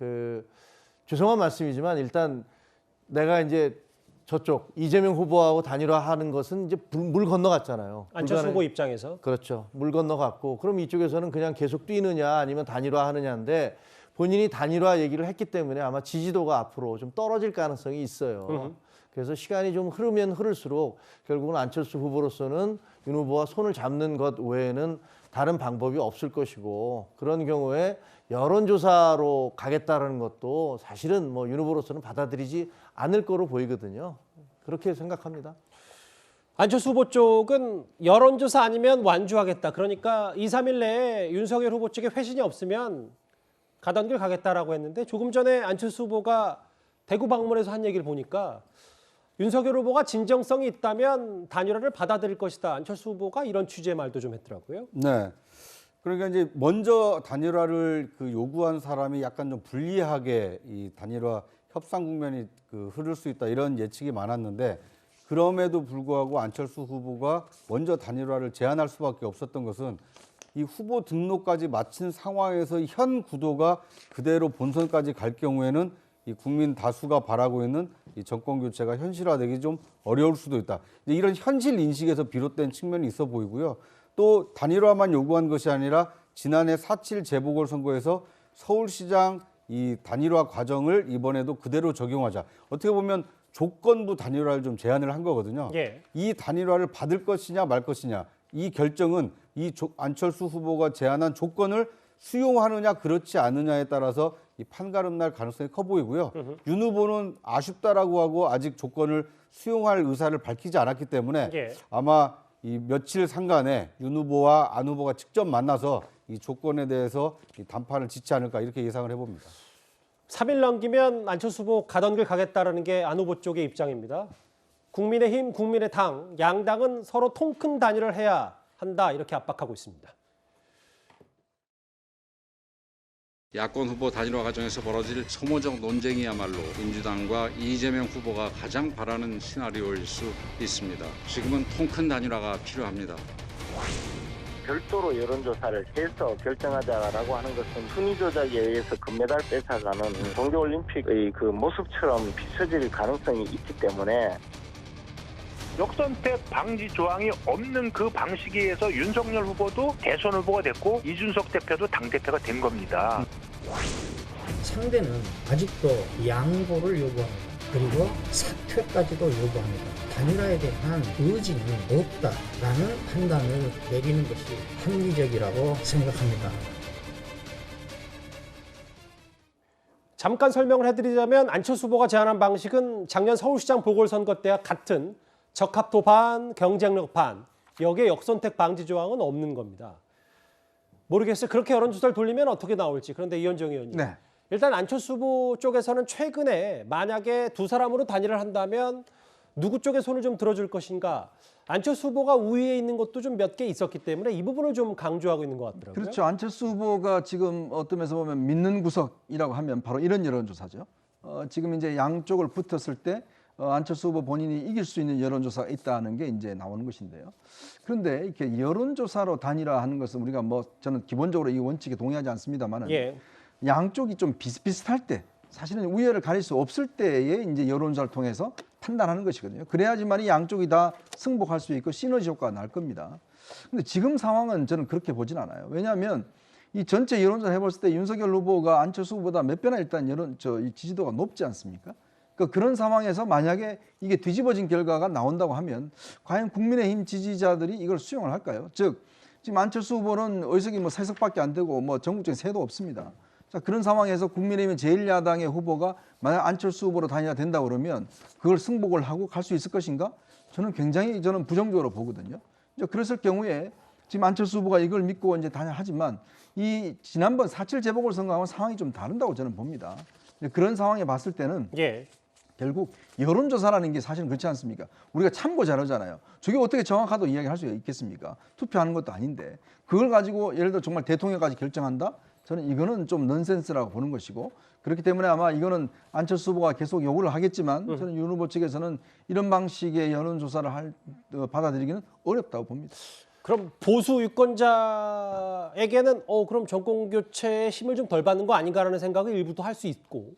죄송한 말씀이지만 일단 내가 이제 저쪽 이재명 후보하고 단일화하는 것은 이제 물 건너갔잖아요. 안철수 후보 입장에서. 그렇죠. 물 건너갔고 그럼 이쪽에서는 그냥 계속 뛰느냐 아니면 단일화하느냐인데 본인이 단일화 얘기를 했기 때문에 아마 지지도가 앞으로 좀 떨어질 가능성이 있어요. 그래서 시간이 좀 흐르면 흐를수록 결국은 안철수 후보로서는 윤 후보와 손을 잡는 것 외에는 다른 방법이 없을 것이고, 그런 경우에 여론조사로 가겠다라는 것도 사실은 뭐 윤 후보로서는 받아들이지 않을 거로 보이거든요. 그렇게 생각합니다. 안철수 후보 쪽은 여론조사 아니면 완주하겠다. 그러니까 2, 3일 내에 윤석열 후보 측에 회신이 없으면 가던 길 가겠다라고 했는데, 조금 전에 안철수 후보가 대구 방문해서 한 얘기를 보니까 윤석열 후보가 진정성이 있다면 단일화를 받아들일 것이다. 안철수 후보가 이런 취지의 말도 좀 했더라고요. 네. 그러니까 이제 먼저 단일화를 요구한 사람이 약간 좀 불리하게 이 단일화 협상 국면이 흐를 수 있다 이런 예측이 많았는데 그럼에도 불구하고 안철수 후보가 먼저 단일화를 제안할 수밖에 없었던 것은 이 후보 등록까지 마친 상황에서 현 구도가 그대로 본선까지 갈 경우에는 이 국민 다수가 바라고 있는 이 정권 교체가 현실화되기 좀 어려울 수도 있다. 이런 현실 인식에서 비롯된 측면이 있어 보이고요. 또 단일화만 요구한 것이 아니라 지난해 4.7 재보궐선거에서 서울시장 이 단일화 과정을 이번에도 그대로 적용하자. 어떻게 보면 조건부 단일화를 좀 제안을 한 거거든요. 예. 이 단일화를 받을 것이냐 말 것이냐 이 결정은 이 안철수 후보가 제안한 조건을 수용하느냐 그렇지 않느냐에 따라서 이 판가름 날 가능성이 커 보이고요. 윤 후보는 아쉽다라고 하고 아직 조건을 수용할 의사를 밝히지 않았기 때문에 예. 아마 이 며칠 상간에 윤 후보와 안 후보가 직접 만나서 이 조건에 대해서 이 담판을 짓지 않을까 이렇게 예상을 해봅니다. 3일 남기면 안철수 후보 가던 길 가겠다라는 게 안 후보 쪽의 입장입니다. 국민의힘, 국민의당, 양당은 서로 통 큰 단일화를 해야 한다 이렇게 압박하고 있습니다. 야권 후보 단일화 과정에서 벌어질 소모적 논쟁이야말로 민주당과 이재명 후보가 가장 바라는 시나리오일 수 있습니다. 지금은 통 큰 단일화가 필요합니다. 별도로 여론조사를 해서 결정하자라고 하는 것은 순위 조작에 의해서 금메달 뺏어가는 동계올림픽의 그 모습처럼 비춰질 가능성이 있기 때문에 역선택 방지 조항이 없는 그 방식에 의해서 윤석열 후보도 대선 후보가 됐고 이준석 대표도 당대표가 된 겁니다. 상대는 아직도 양보를 요구합니다. 그리고 사퇴까지도 요구합니다. 단일화에 대한 의지는 없다라는 판단을 내리는 것이 합리적이라고 생각합니다. 잠깐 설명을 해드리자면 안철수 후보가 제안한 방식은 작년 서울시장 보궐선거 때와 같은 적합도 반, 경쟁력 반, 여기에 역선택 방지 조항은 없는 겁니다. 모르겠어요. 그렇게 여론조사를 돌리면 어떻게 나올지. 그런데 이현정 의원님. 네. 일단 안철수 후보 쪽에서는 최근에 만약에 두 사람으로 단일화를 한다면 누구 쪽에 손을 좀 들어줄 것인가. 안철수 후보가 우위에 있는 것도 좀 몇 개 있었기 때문에 이 부분을 좀 강조하고 있는 것 같더라고요. 그렇죠. 안철수 후보가 지금 어떤 면에서 보면 믿는 구석이라고 하면 바로 이런 여론조사죠. 지금 이제 양쪽을 붙었을 때 안철수 후보 본인이 이길 수 있는 여론조사가 있다는 게 이제 나오는 것인데요. 그런데 이렇게 여론조사로 단일화하는 것은 우리가 저는 기본적으로 이 원칙에 동의하지 않습니다만은 예. 양쪽이 좀 비슷비슷할 때 사실은 우열을 가릴 수 없을 때에 이제 여론조사를 통해서 판단하는 것이거든요. 그래야지만 이 양쪽이 다 승복할 수 있고 시너지 효과가 날 겁니다. 근데 지금 상황은 저는 그렇게 보진 않아요. 왜냐하면 이 전체 여론조사 해봤을 때 윤석열 후보가 안철수 후보보다 몇 배나 일단 이 지지도가 높지 않습니까? 그런 상황에서 만약에 이게 뒤집어진 결과가 나온다고 하면 과연 국민의힘 지지자들이 이걸 수용을 할까요? 즉 지금 안철수 후보는 의석이 3석밖에 안 되고 전국적인 새도 없습니다. 자, 그런 상황에서 국민의힘 제1야당의 후보가 만약 안철수 후보로 단일화 된다 그러면 그걸 승복을 하고 갈 수 있을 것인가? 저는 굉장히 부정적으로 보거든요. 그랬을 경우에 지금 안철수 후보가 이걸 믿고 이제 단일화하지만 이 지난번 4.7 재보궐선거하고는 상황이 좀 다른다고 저는 봅니다. 그런 상황에 봤을 때는 예. 결국 여론조사라는 게 사실은 그렇지 않습니까? 우리가 참고 잘하잖아요. 저게 어떻게 정확하다고 이야기할 수가 있겠습니까? 투표하는 것도 아닌데 그걸 가지고 예를 들어 정말 대통령까지 결정한다? 저는 이거는 좀 넌센스라고 보는 것이고 그렇기 때문에 아마 이거는 안철수 후보가 계속 요구를 하겠지만 저는 윤 후보 측에서는 이런 방식의 여론조사를 받아들이기는 어렵다고 봅니다. 그럼 보수 유권자에게는 그럼 정권교체에 힘을 좀 덜 받는 거 아닌가라는 생각을 일부도 할 수 있고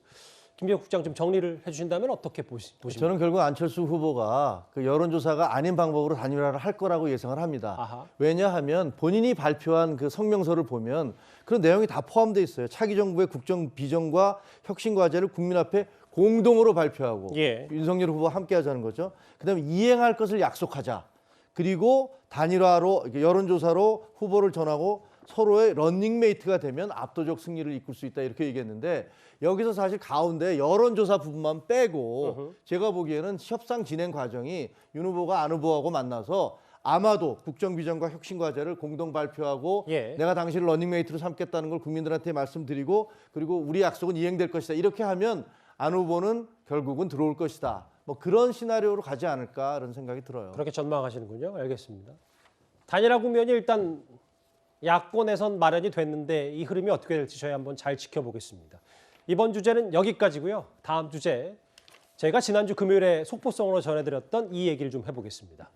김병욱 국장 좀 정리를 해주신다면 어떻게 보십니까? 저는 결국 안철수 후보가 그 여론조사가 아닌 방법으로 단일화를 할 거라고 예상을 합니다. 아하. 왜냐하면 본인이 발표한 그 성명서를 보면 그런 내용이 다 포함되어 있어요. 차기 정부의 국정 비전과 혁신 과제를 국민 앞에 공동으로 발표하고 예. 윤석열 후보와 함께 하자는 거죠. 그다음에 이행할 것을 약속하자. 그리고 단일화로 여론조사로 후보를 전하고 서로의 런닝메이트가 되면 압도적 승리를 이끌 수 있다 이렇게 얘기했는데 여기서 사실 가운데 여론조사 부분만 빼고 제가 보기에는 협상 진행 과정이 윤 후보가 안 후보하고 만나서 아마도 국정비전과 혁신과제를 공동 발표하고 예. 내가 당신을 런닝메이트로 삼겠다는 걸 국민들한테 말씀드리고 그리고 우리 약속은 이행될 것이다. 이렇게 하면 안 후보는 결국은 들어올 것이다. 그런 시나리오로 가지 않을까 그런 생각이 들어요. 그렇게 전망하시는군요. 알겠습니다. 단일화 국면이 일단 야권에선 마련이 됐는데 이 흐름이 어떻게 될지 저희 한번 잘 지켜보겠습니다. 이번 주제는 여기까지고요. 다음 주제 제가 지난주 금요일에 속보성으로 전해드렸던 이 얘기를 좀 해보겠습니다.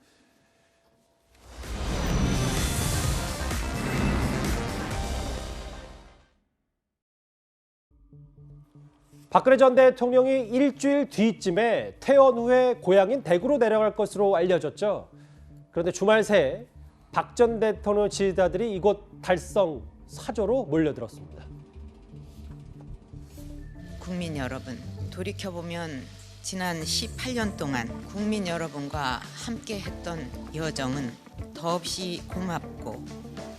박근혜 전 대통령이 일주일 뒤쯤에 퇴원 후에 고향인 대구로 내려갈 것으로 알려졌죠. 그런데 주말 새 박 전 대통령 지지자들이 이곳 달성 사저로 몰려들었습니다. 국민 여러분, 돌이켜보면 지난 18년 동안 국민 여러분과 함께했던 여정은 더없이 고맙고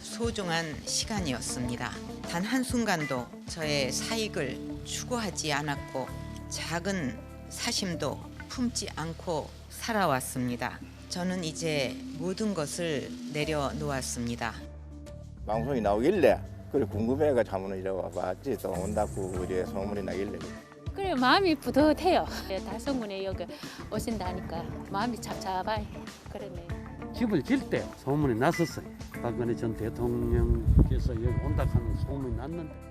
소중한 시간이었습니다. 단 한순간도 저의 사익을 추구하지 않았고 작은 사심도 품지 않고 살아왔습니다. 저는 이제 모든 것을 내려놓았습니다. 방송이 나오길래 그래 궁금해가지고 한번 이래 와봤지. 또 온다고 이래 소문이 나길래. 그래 마음이 뿌듯해요. 달성군에 여기 오신다니까 마음이 잡잡해요. 그러네. 집을 질 때 소문이 났었어요. 박근혜 전 대통령께서 여기 온다 하는 소문이 났는데.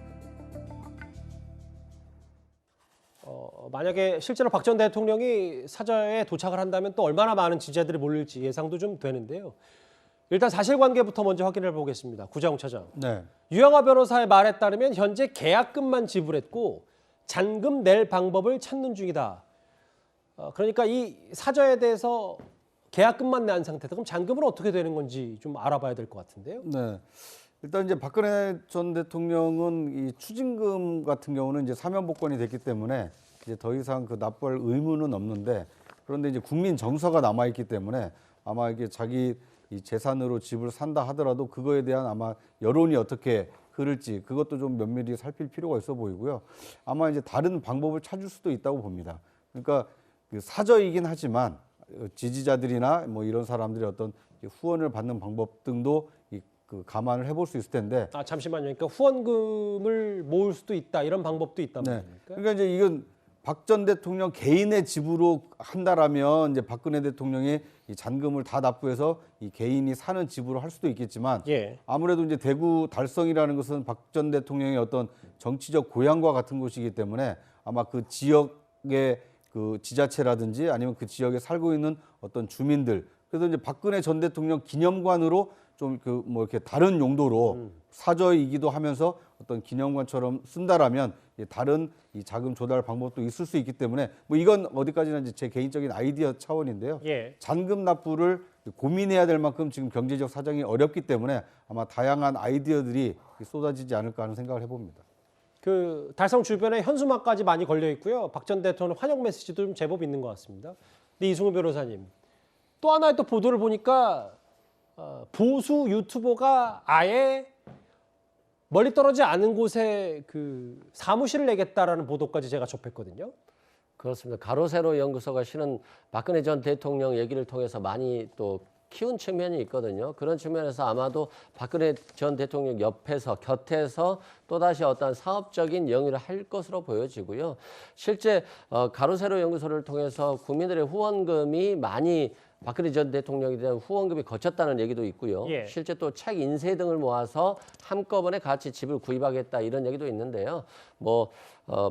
만약에 실제로 박 전 대통령이 사저에 도착을 한다면 또 얼마나 많은 지지자들이 몰릴지 예상도 좀 되는데요. 일단 사실관계부터 먼저 확인해 보겠습니다. 구자홍 차장. 네. 유영하 변호사의 말에 따르면 현재 계약금만 지불했고 잔금 낼 방법을 찾는 중이다. 그러니까 이 사저에 대해서 계약금만 낸 상태다. 그럼 잔금은 어떻게 되는 건지 좀 알아봐야 될 것 같은데요. 네. 일단 이제 박근혜 전 대통령은 이 추징금 같은 경우는 이제 사면복권이 됐기 때문에 이제 더 이상 그 납부할 의무는 없는데, 그런데 이제 국민 정서가 남아 있기 때문에 아마 이게 자기 이 재산으로 집을 산다 하더라도 그거에 대한 아마 여론이 어떻게 흐를지 그것도 좀 면밀히 살필 필요가 있어 보이고요. 아마 이제 다른 방법을 찾을 수도 있다고 봅니다. 그러니까 그 사저이긴 하지만 지지자들이나 뭐 이런 사람들이 어떤 후원을 받는 방법 등도 그 감안을 해볼 수 있을 텐데. 아 잠시만요. 그러니까 후원금을 모을 수도 있다 이런 방법도 있단 말입니까? 그러니까 이제 이건 박 전 대통령 개인의 집으로 한다라면 이제 박근혜 대통령이 이 잔금을 다 납부해서 이 개인이 사는 집으로 할 수도 있겠지만 아무래도 이제 대구 달성이라는 것은 박 전 대통령의 어떤 정치적 고향과 같은 곳이기 때문에 아마 그 지역의 그 지자체라든지 아니면 그 지역에 살고 있는 어떤 주민들, 그래서 이제 박근혜 전 대통령 기념관으로 좀 그 뭐 이렇게 다른 용도로 사저이기도 하면서 어떤 기념관처럼 쓴다라면 다른 이 자금 조달 방법도 있을 수 있기 때문에 뭐 이건 어디까지나 이제 제 개인적인 아이디어 차원인데요. 잔금 납부를 고민해야 될 만큼 지금 경제적 사정이 어렵기 때문에 아마 다양한 아이디어들이 쏟아지지 않을까 하는 생각을 해봅니다. 그 달성 주변에 현수막까지 많이 걸려 있고요. 박 전 대통령 환영 메시지도 좀 제법 있는 것 같습니다. 근데 이승우 변호사님, 또 하나의 또 보도를 보니까 보수 유튜버가 아예 멀리 떨어지지 않은 곳에 그 사무실을 내겠다라는 보도까지 제가 접했거든요. 그렇습니다. 가로세로 연구소가 실은 박근혜 전 대통령 얘기를 통해서 많이 또 키운 측면이 있거든요. 그런 측면에서 아마도 박근혜 전 대통령 옆에서 곁에서 또다시 어떤 사업적인 영위를 할 것으로 보여지고요. 실제 가로세로 연구소를 통해서 국민들의 후원금이 많이 박근혜 전 대통령에 대한 후원금이 거쳤다는 얘기도 있고요. 실제 또 책 인쇄 등을 모아서 한꺼번에 같이 집을 구입하겠다 이런 얘기도 있는데요. 뭐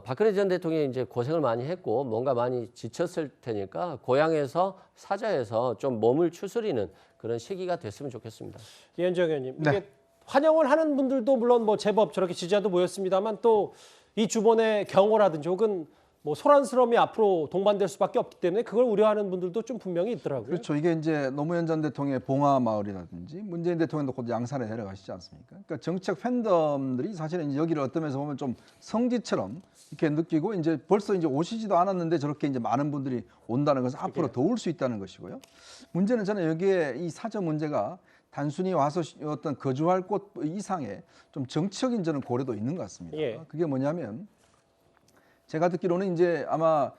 박근혜 전 대통령이 이제 고생을 많이 했고 뭔가 많이 지쳤을 테니까 고향에서 사저에서 좀 몸을 추스리는 그런 시기가 됐으면 좋겠습니다. 이현정 의원님, 이게 환영을 하는 분들도 물론 뭐 제법 저렇게 지지자도 모였습니다만 또 이 주변의 경호라든지 혹은 뭐 소란스러움이 앞으로 동반될 수밖에 없기 때문에 그걸 우려하는 분들도 좀 분명히 있더라고요. 그렇죠. 이게 이제 노무현 전 대통령의 봉화 마을이라든지 문재인 대통령도 곧 양산에 내려가시지 않습니까? 그러니까 정책 팬덤들이 사실은 이제 여기를 어떤 면에서 보면 좀 성지처럼 이렇게 느끼고 이제 벌써 이제 오시지도 않았는데 저렇게 이제 많은 분들이 온다는 것은 앞으로 더 올 수 있다는 것이고요. 문제는 저는 여기에 이 사저 문제가 단순히 와서 어떤 거주할 곳 이상의 좀 정치적인 저는 고려도 있는 것 같습니다. 그게 뭐냐면 제가 듣기로는 이제 아마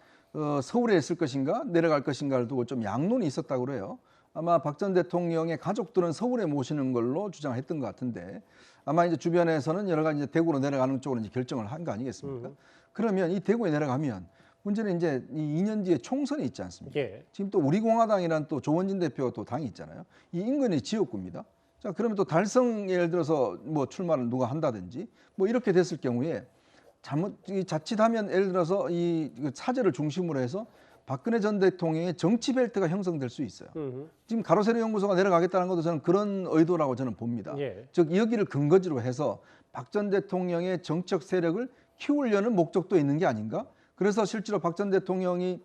서울에 있을 것인가 내려갈 것인가를 두고 좀 양론이 있었다고 그래요. 아마 박 전 대통령의 가족들은 서울에 모시는 걸로 주장했던 것 같은데 아마 이제 주변에서는 여러 가지 이제 대구로 내려가는 쪽으로 이제 결정을 한 거 아니겠습니까? 그러면 이 대구에 내려가면 문제는 이제 이 2년 뒤에 총선이 있지 않습니까? 지금 또 우리공화당이라는 또 조원진 대표 또 당이 있잖아요. 이 인근의 지역구입니다. 자, 그러면 또 달성 예를 들어서 뭐 출마를 누가 한다든지 뭐 이렇게 됐을 경우에 자칫하면 예를 들어서 이 사제를 중심으로 해서 박근혜 전 대통령의 정치 벨트가 형성될 수 있어요. 지금 가로세로 연구소가 내려가겠다는 것도 저는 그런 의도라고 저는 봅니다. 예. 즉 여기를 근거지로 해서 박 전 대통령의 정책 세력을 키우려는 목적도 있는 게 아닌가? 그래서 실제로 박 전 대통령이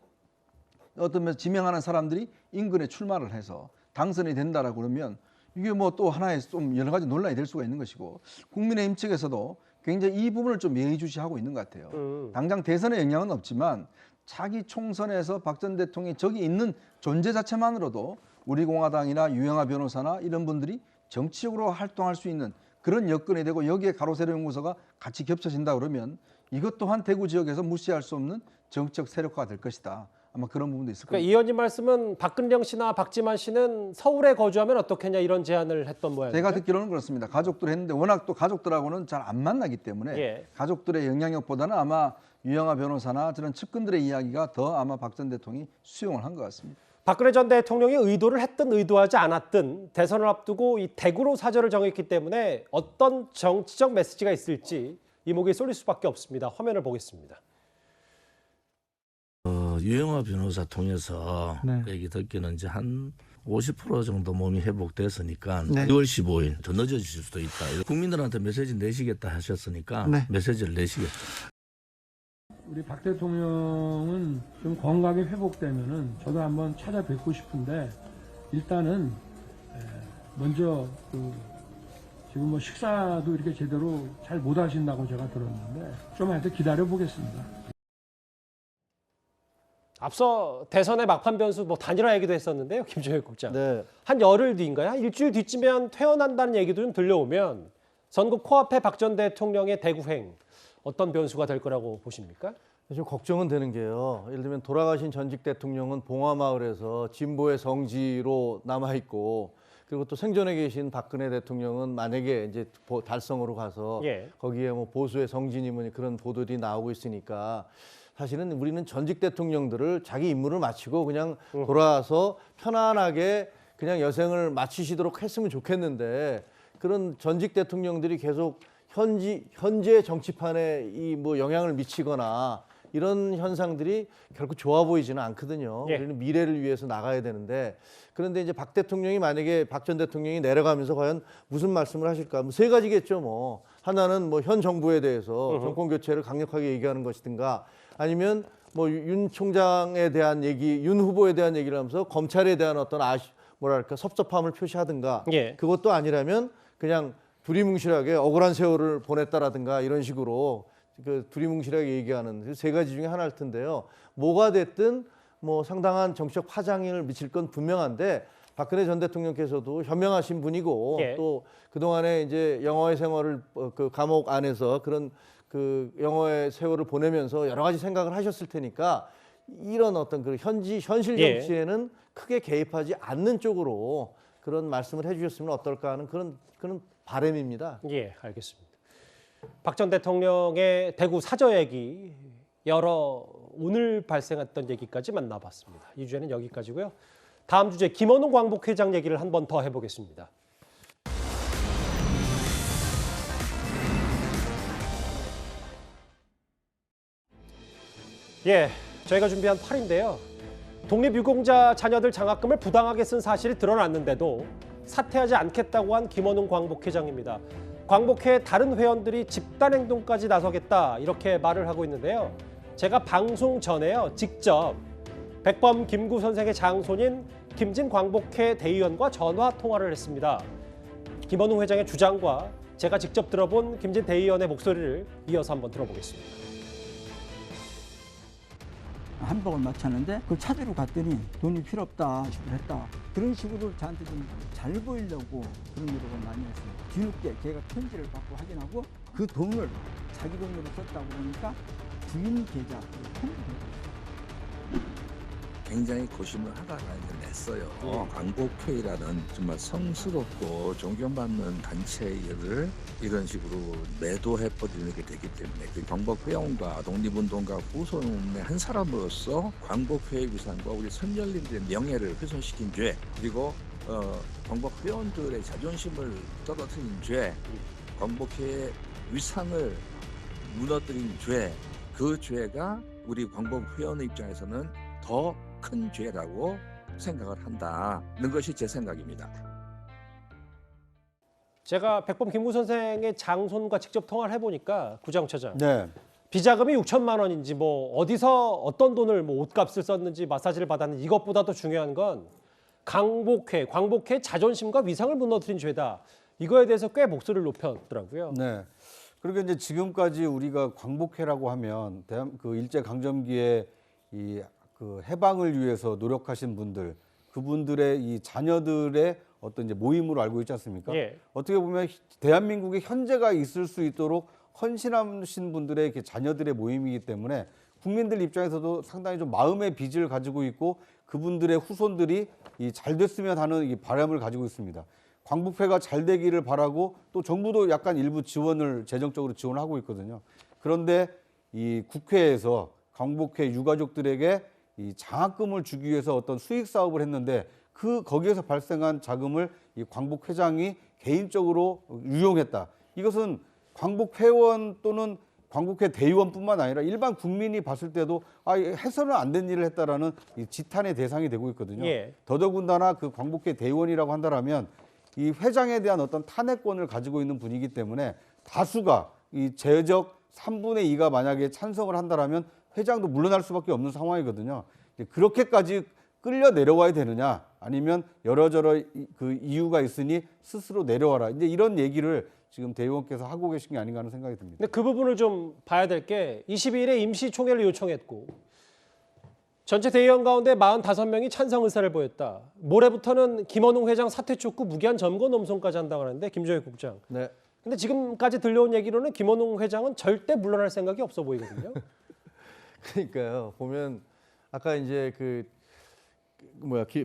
어떤 면에서 지명하는 사람들이 인근에 출마를 해서 당선이 된다라고 그러면 이게 뭐 또 하나의 좀 여러 가지 논란이 될 수가 있는 것이고 국민의힘 측에서도 굉장히 이 부분을 좀 예의주시하고 있는 것 같아요. 당장 대선에 영향은 없지만 차기 총선에서 박 전 대통령이 저기 있는 존재 자체만으로도 우리 공화당이나 유영하 변호사나 이런 분들이 정치적으로 활동할 수 있는 그런 여건이 되고 여기에 가로세로 연구소가 같이 겹쳐진다 그러면 이것 또한 대구 지역에서 무시할 수 없는 정치적 세력화가 될 것이다. 아마 그런 부분도 있을 그러니까 겁니다. 이 의원님 말씀은 박근령 씨나 박지만 씨는 서울에 거주하면 어떻겠냐 이런 제안을 했던 모양이에요. 제가 듣기로는 그렇습니다. 가족들 했는데 워낙 또 가족들하고는 잘 안 만나기 때문에 예. 가족들의 영향력보다는 아마 유영하 변호사나 저런 측근들의 이야기가 더 아마 박 전 대통령이 수용을 한 것 같습니다. 박근혜 전 대통령이 의도를 했든 의도하지 않았든 대선을 앞두고 이 대구로 사절을 정했기 때문에 어떤 정치적 메시지가 있을지 이목이 쏠릴 수밖에 없습니다. 화면을 보겠습니다. 유영하 변호사 통해서 네. 얘기 듣기는 이제 한 50% 정도 몸이 회복됐으니까 네. 2월 15일 더 늦어질 수도 있다. 국민들한테 메시지 내시겠다 하셨으니까 네. 메시지를 내시겠죠. 우리 박 대통령은 좀 건강이 회복되면은 저도 한번 찾아뵙고 싶은데 일단은 먼저 지금 뭐 식사도 이렇게 제대로 잘 못 하신다고 제가 들었는데 좀 하여튼 기다려 보겠습니다. 앞서 대선의 막판 변수 뭐 단일화 얘기도 했었는데요, 김종혁 국장. 네. 한 열흘 뒤인가요? 한 일주일 뒤쯤이면 퇴원한다는 얘기도 좀 들려오면 선거 코앞에 박 전 대통령의 대구행 어떤 변수가 될 거라고 보십니까? 좀 걱정은 되는 게요. 예를 들면 돌아가신 전직 대통령은 봉화마을에서 진보의 성지로 남아 있고, 그리고 또 생존해 계신 박근혜 대통령은 만약에 이제 달성으로 가서 예. 거기에 뭐 보수의 성지님은 그런 보도들이 나오고 있으니까 사실은 우리는 전직 대통령들을 자기 임무를 마치고 그냥 돌아와서 편안하게 그냥 여생을 마치시도록 했으면 좋겠는데, 그런 전직 대통령들이 계속 현재 정치판에 이 뭐 영향을 미치거나 이런 현상들이 결코 좋아 보이지는 않거든요. 예. 우리는 미래를 위해서 나가야 되는데, 그런데 이제 박 대통령이 만약에 박 전 대통령이 내려가면서 과연 무슨 말씀을 하실까? 뭐 세 가지겠죠. 뭐 하나는 뭐 현 정부에 대해서 정권 교체를 강력하게 얘기하는 것이든가, 아니면 뭐 윤 총장에 대한 얘기, 윤 후보에 대한 얘기를 하면서 검찰에 대한 어떤 뭐랄까 섭섭함을 표시하든가, 예. 그것도 아니라면 그냥 두리뭉실하게 억울한 세월을 보냈다라든가 이런 식으로 그 두리뭉실하게 얘기하는 세 가지 중에 하나일 텐데요. 뭐가 됐든 뭐 상당한 정치적 파장을 미칠 건 분명한데, 박근혜 전 대통령께서도 현명하신 분이고 예. 또 그동안에 이제 영화의 생활을 그 감옥 안에서 그런 그 영화의 세월을 보내면서 여러 가지 생각을 하셨을 테니까 이런 어떤 그 현실 정치에는 크게 개입하지 않는 쪽으로 그런 말씀을 해주셨으면 어떨까 하는 그런 바람입니다. 예, 알겠습니다. 박 전 대통령의 대구 사저 얘기 오늘 발생했던 얘기까지 만나봤습니다. 이 주제는 여기까지고요. 다음 주제 김원웅 광복회장 얘기를 한 번 더 해보겠습니다. 예, 저희가 준비한 8인데요. 독립유공자 자녀들 장학금을 부당하게 쓴 사실이 드러났는데도 사퇴하지 않겠다고 한 김원웅 광복회장입니다. 광복회 다른 회원들이 집단 행동까지 나서겠다 이렇게 말을 하고 있는데요. 제가 방송 전에요 직접 백범 김구 선생의 장손인 김진 광복회 대의원과 전화 통화를 했습니다. 김원웅 회장의 주장과 제가 직접 들어본 김진 대의원의 목소리를 이어서 한번 들어보겠습니다. 한복을 맞췄는데 그걸 찾으러 갔더니 돈이 필요 없다 식으로 했다. 그런 식으로 저한테 좀 잘 보이려고 그런 노력을 많이 했어요. 뒤늦게 제가 편지를 받고 확인하고 그 돈을 자기 돈으로 썼다고 그러니까 주인 계좌 굉장히 고심을 하다가 이제 냈어요. 광복회의라는 정말 성스럽고 존경받는 단체를 이런 식으로 매도해버리게 되기 때문에 그 광복회원과 독립운동가 후손의 한 사람으로서 광복회의 위상과 우리 선열님들의 명예를 훼손시킨 죄, 그리고 광복 회원들의 자존심을 떨어뜨린 죄, 광복회의 위상을 무너뜨린 죄, 그 죄가 우리 광복 회원의 입장에서는 더 큰 죄라고 생각을 한다는 것이 제 생각입니다. 제가 백범 김구 선생의 장손과 직접 통화를 해보니까 구장처장 네. 비자금이 6천만 원인지 뭐 어디서 어떤 돈을 뭐 옷값을 썼는지 마사지를 받았는지 이것보다도 중요한 건 광복회 자존심과 위상을 무너뜨린 죄다. 이거에 대해서 꽤 목소리를 높였더라고요. 네. 그리고 이제 지금까지 우리가 광복회라고 하면 그 일제 강점기에 그 해방을 위해서 노력하신 분들, 그분들의 이 자녀들의 어떤 이제 모임으로 알고 있지 않습니까? 예. 어떻게 보면 대한민국의 현재가 있을 수 있도록 헌신하신 분들의 이렇게 자녀들의 모임이기 때문에 국민들 입장에서도 상당히 좀 마음의 빚을 가지고 있고 그분들의 후손들이 잘 됐으면 하는 이 바람을 가지고 있습니다. 광복회가 잘 되기를 바라고 또 정부도 약간 일부 재정적으로 지원하고 있거든요. 그런데 이 국회에서 광복회 유가족들에게 이 장학금을 주기 위해서 어떤 수익 사업을 했는데 거기에서 발생한 자금을 이 광복회장이 개인적으로 유용했다. 이것은 광복회원 또는 광복회 대의원뿐만 아니라 일반 국민이 봤을 때도 해서는 안 된 일을 했다라는 이 지탄의 대상이 되고 있거든요. 예. 더더군다나 그 광복회 대의원이라고 한다라면 이 회장에 대한 어떤 탄핵권을 가지고 있는 분이기 때문에 다수가 이 제적 3분의 2가 만약에 찬성을 한다라면 회장도 물러날 수밖에 없는 상황이거든요. 그렇게까지 끌려 내려와야 되느냐, 아니면 여러저러 그 이유가 있으니 스스로 내려와라. 이제 이런 얘기를 지금 대의원께서 하고 계신 게 아닌가 하는 생각이 듭니다. 근데 그 부분을 좀 봐야 될 게 22일에 임시총회를 요청했고 전체 대의원 가운데 45명이 찬성 의사를 보였다. 모레부터는 김원웅 회장 사퇴 촉구 무기한 점거 농성까지 한다고 하는데 김조혁 국장. 네. 근데 지금까지 들려온 얘기로는 김원웅 회장은 절대 물러날 생각이 없어 보이거든요. 그러니까요. 보면 아까 이제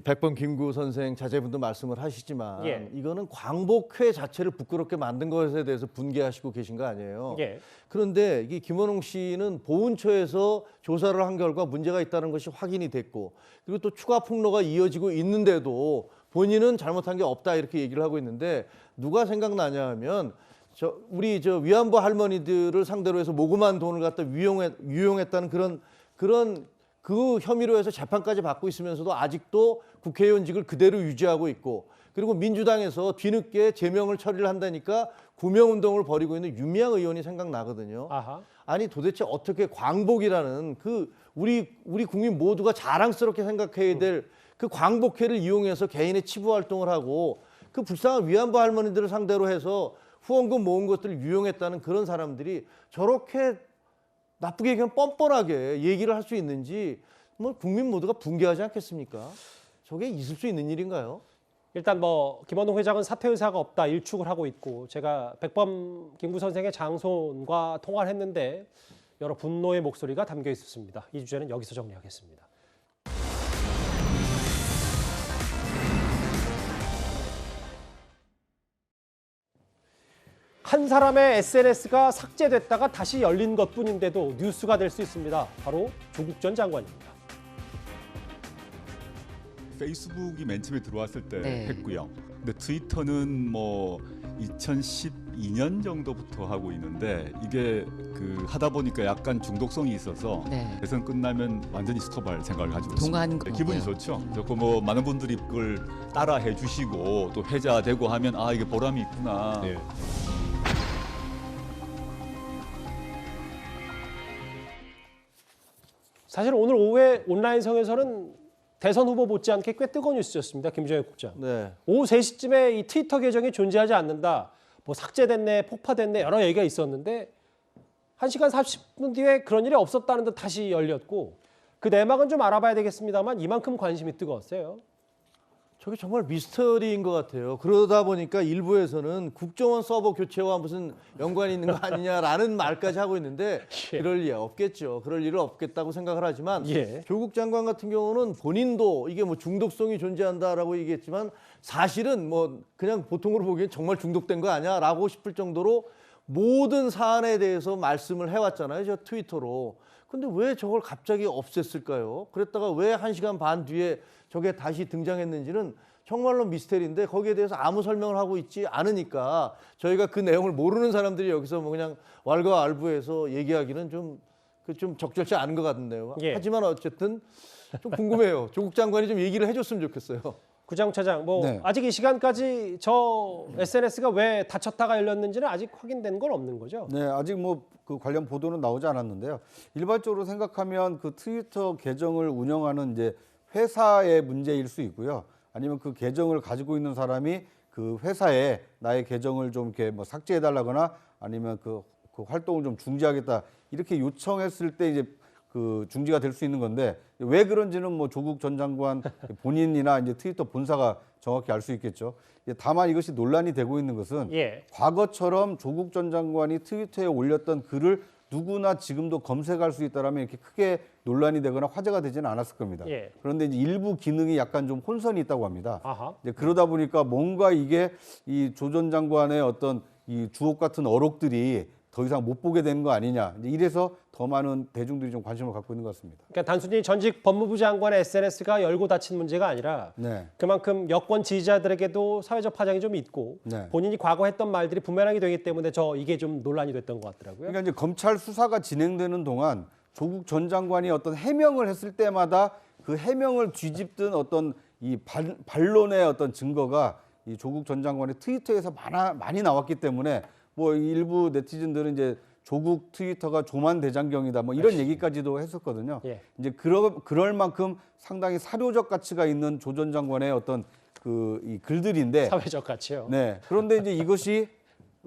백범 김구 선생 자제분도 말씀을 하시지만 예. 이거는 광복회 자체를 부끄럽게 만든 것에 대해서 분개하시고 계신 거 아니에요. 예. 그런데 이게 김원웅 씨는 보훈처에서 조사를 한 결과 문제가 있다는 것이 확인이 됐고 그리고 또 추가 폭로가 이어지고 있는데도 본인은 잘못한 게 없다 이렇게 얘기를 하고 있는데 누가 생각나냐 하면 우리 위안부 할머니들을 상대로 해서 모금한 돈을 갖다 유용했다는 그런 그 혐의로 해서 재판까지 받고 있으면서도 아직도 국회의원직을 그대로 유지하고 있고 그리고 민주당에서 뒤늦게 제명을 처리를 한다니까 구명운동을 벌이고 있는 유미양 의원이 생각나거든요. 아하. 아니 도대체 어떻게 광복이라는 우리 국민 모두가 자랑스럽게 생각해야 될 그 광복회를 이용해서 개인의 치부 활동을 하고 그 불쌍한 위안부 할머니들을 상대로 해서 후원금 모은 것들을 유용했다는 그런 사람들이 저렇게 나쁘게 그냥 뻔뻔하게 얘기를 할 수 있는지 뭐 국민 모두가 붕괴하지 않겠습니까? 저게 있을 수 있는 일인가요? 일단 김원웅 회장은 사퇴 의사가 없다 일축을 하고 있고 제가 백범 김구 선생의 장손과 통화를 했는데 여러 분노의 목소리가 담겨 있었습니다. 이 주제는 여기서 정리하겠습니다. 한 사람의 SNS가 삭제됐다가 다시 열린 것뿐인데도 뉴스가 될 수 있습니다. 바로 조국 전 장관입니다. 페이스북이 맨 처음에 들어왔을 때 네. 했고요. 근데 트위터는 2012년 정도부터 하고 있는데 이게 하다 보니까 약간 중독성이 있어서 네. 대선 끝나면 완전히 스톱할 생각을 가지고 있습니다. 동안 기분이 좋죠. 그리고 많은 분들이 그걸 따라해 주시고 또 회자되고 하면 이게 보람이 있구나. 네. 사실 오늘 오후에 온라인성에서는 대선 후보 못지않게 꽤 뜨거운 뉴스였습니다. 김정혁 국장. 네. 오후 3시쯤에 이 트위터 계정이 존재하지 않는다. 삭제됐네, 폭파됐네 여러 얘기가 있었는데 1시간 40분 뒤에 그런 일이 없었다는 듯 다시 열렸고 그 내막은 좀 알아봐야 되겠습니다만 이만큼 관심이 뜨거웠어요. 저게 정말 미스터리인 것 같아요. 그러다 보니까 일부에서는 국정원 서버 교체와 무슨 연관이 있는 거 아니냐라는 말까지 하고 있는데 그럴 리 없겠죠. 그럴 일은 없겠다고 생각을 하지만 조국 장관 같은 경우는 본인도 이게 중독성이 존재한다라고 얘기했지만 사실은 그냥 보통으로 보기엔 정말 중독된 거 아니야라고 싶을 정도로 모든 사안에 대해서 말씀을 해왔잖아요. 저 트위터로. 근데 왜 저걸 갑자기 없앴을까요? 그랬다가 왜 1시간 반 뒤에 저게 다시 등장했는지는 정말로 미스테리인데 거기에 대해서 아무 설명을 하고 있지 않으니까 저희가 그 내용을 모르는 사람들이 여기서 뭐 그냥 왈가왈부해서 얘기하기는 좀 적절치 않은 것 같은데요. 예. 하지만 어쨌든 좀 궁금해요. 조국 장관이 좀 얘기를 해줬으면 좋겠어요. 구장 차장, 뭐 네. 아직 이 시간까지 저 SNS가 왜 닫혔다가 열렸는지는 아직 확인된 건 없는 거죠? 네, 아직 뭐 그 관련 보도는 나오지 않았는데요. 일반적으로 생각하면 그 트위터 계정을 운영하는 이제 회사의 문제일 수 있고요. 아니면 그 계정을 가지고 있는 사람이 그 회사에 나의 계정을 좀 이렇게 뭐 삭제해달라거나 아니면 그 활동을 좀 중지하겠다 이렇게 요청했을 때 이제 그 중지가 될 수 있는 건데 왜 그런지는 뭐 조국 전 장관 본인이나 이제 트위터 본사가 정확히 알 수 있겠죠. 다만 이것이 논란이 되고 있는 것은 과거처럼 조국 전 장관이 트위터에 올렸던 글을 누구나 지금도 검색할 수 있다라면 이렇게 크게 논란이 되거나 화제가 되지는 않았을 겁니다. 그런데 이제 일부 기능이 약간 좀 혼선이 있다고 합니다. 이제 그러다 보니까 뭔가 이게 이 조 전 장관의 어떤 이 주옥 같은 어록들이 더 이상 못 보게 되는 거 아니냐. 이제 이래서 더 많은 대중들이 좀 관심을 갖고 있는 것 같습니다. 그러니까 단순히 전직 법무부 장관의 SNS가 열고 닫힌 문제가 아니라 그만큼 여권 지지자들에게도 사회적 파장이 좀 있고 본인이 과거 했던 말들이 부메랑이 되기 때문에 이게 좀 논란이 됐던 것 같더라고요. 그러니까 이제 검찰 수사가 진행되는 동안 조국 전 장관이 어떤 해명을 했을 때마다 그 해명을 뒤집든 어떤 이 반론의 어떤 증거가 이 조국 전 장관의 트위터에서 많이 나왔기 때문에 뭐 일부 네티즌들은 이제 조국 트위터가 조만 대장경이다 뭐 이런 얘기까지도 했었거든요. 이제 그럴 만큼 상당히 사료적 가치가 있는 조 전 장관의 어떤 이 글들인데 사회적 가치요. 네. 그런데 이제 이것이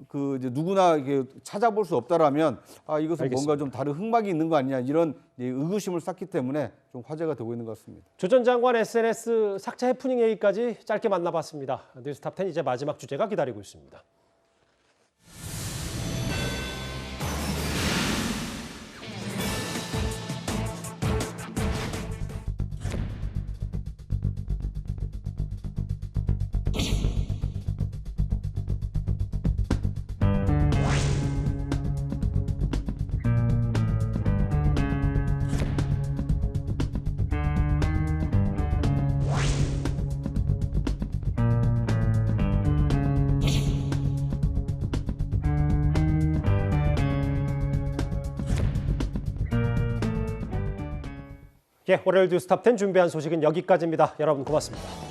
그 이제 누구나 이게 찾아볼 수 없다라면 이것은 뭔가 좀 다른 흑막이 있는 거 아니냐 이런 의구심을 쌓기 때문에 좀 화제가 되고 있는 것 같습니다. 조 전 장관 SNS 삭제 해프닝 얘기까지 짧게 만나봤습니다. 뉴스탑 10 이제 마지막 주제가 기다리고 있습니다. 월요일 뉴스탑 10 준비한 소식은 여기까지입니다. 여러분 고맙습니다.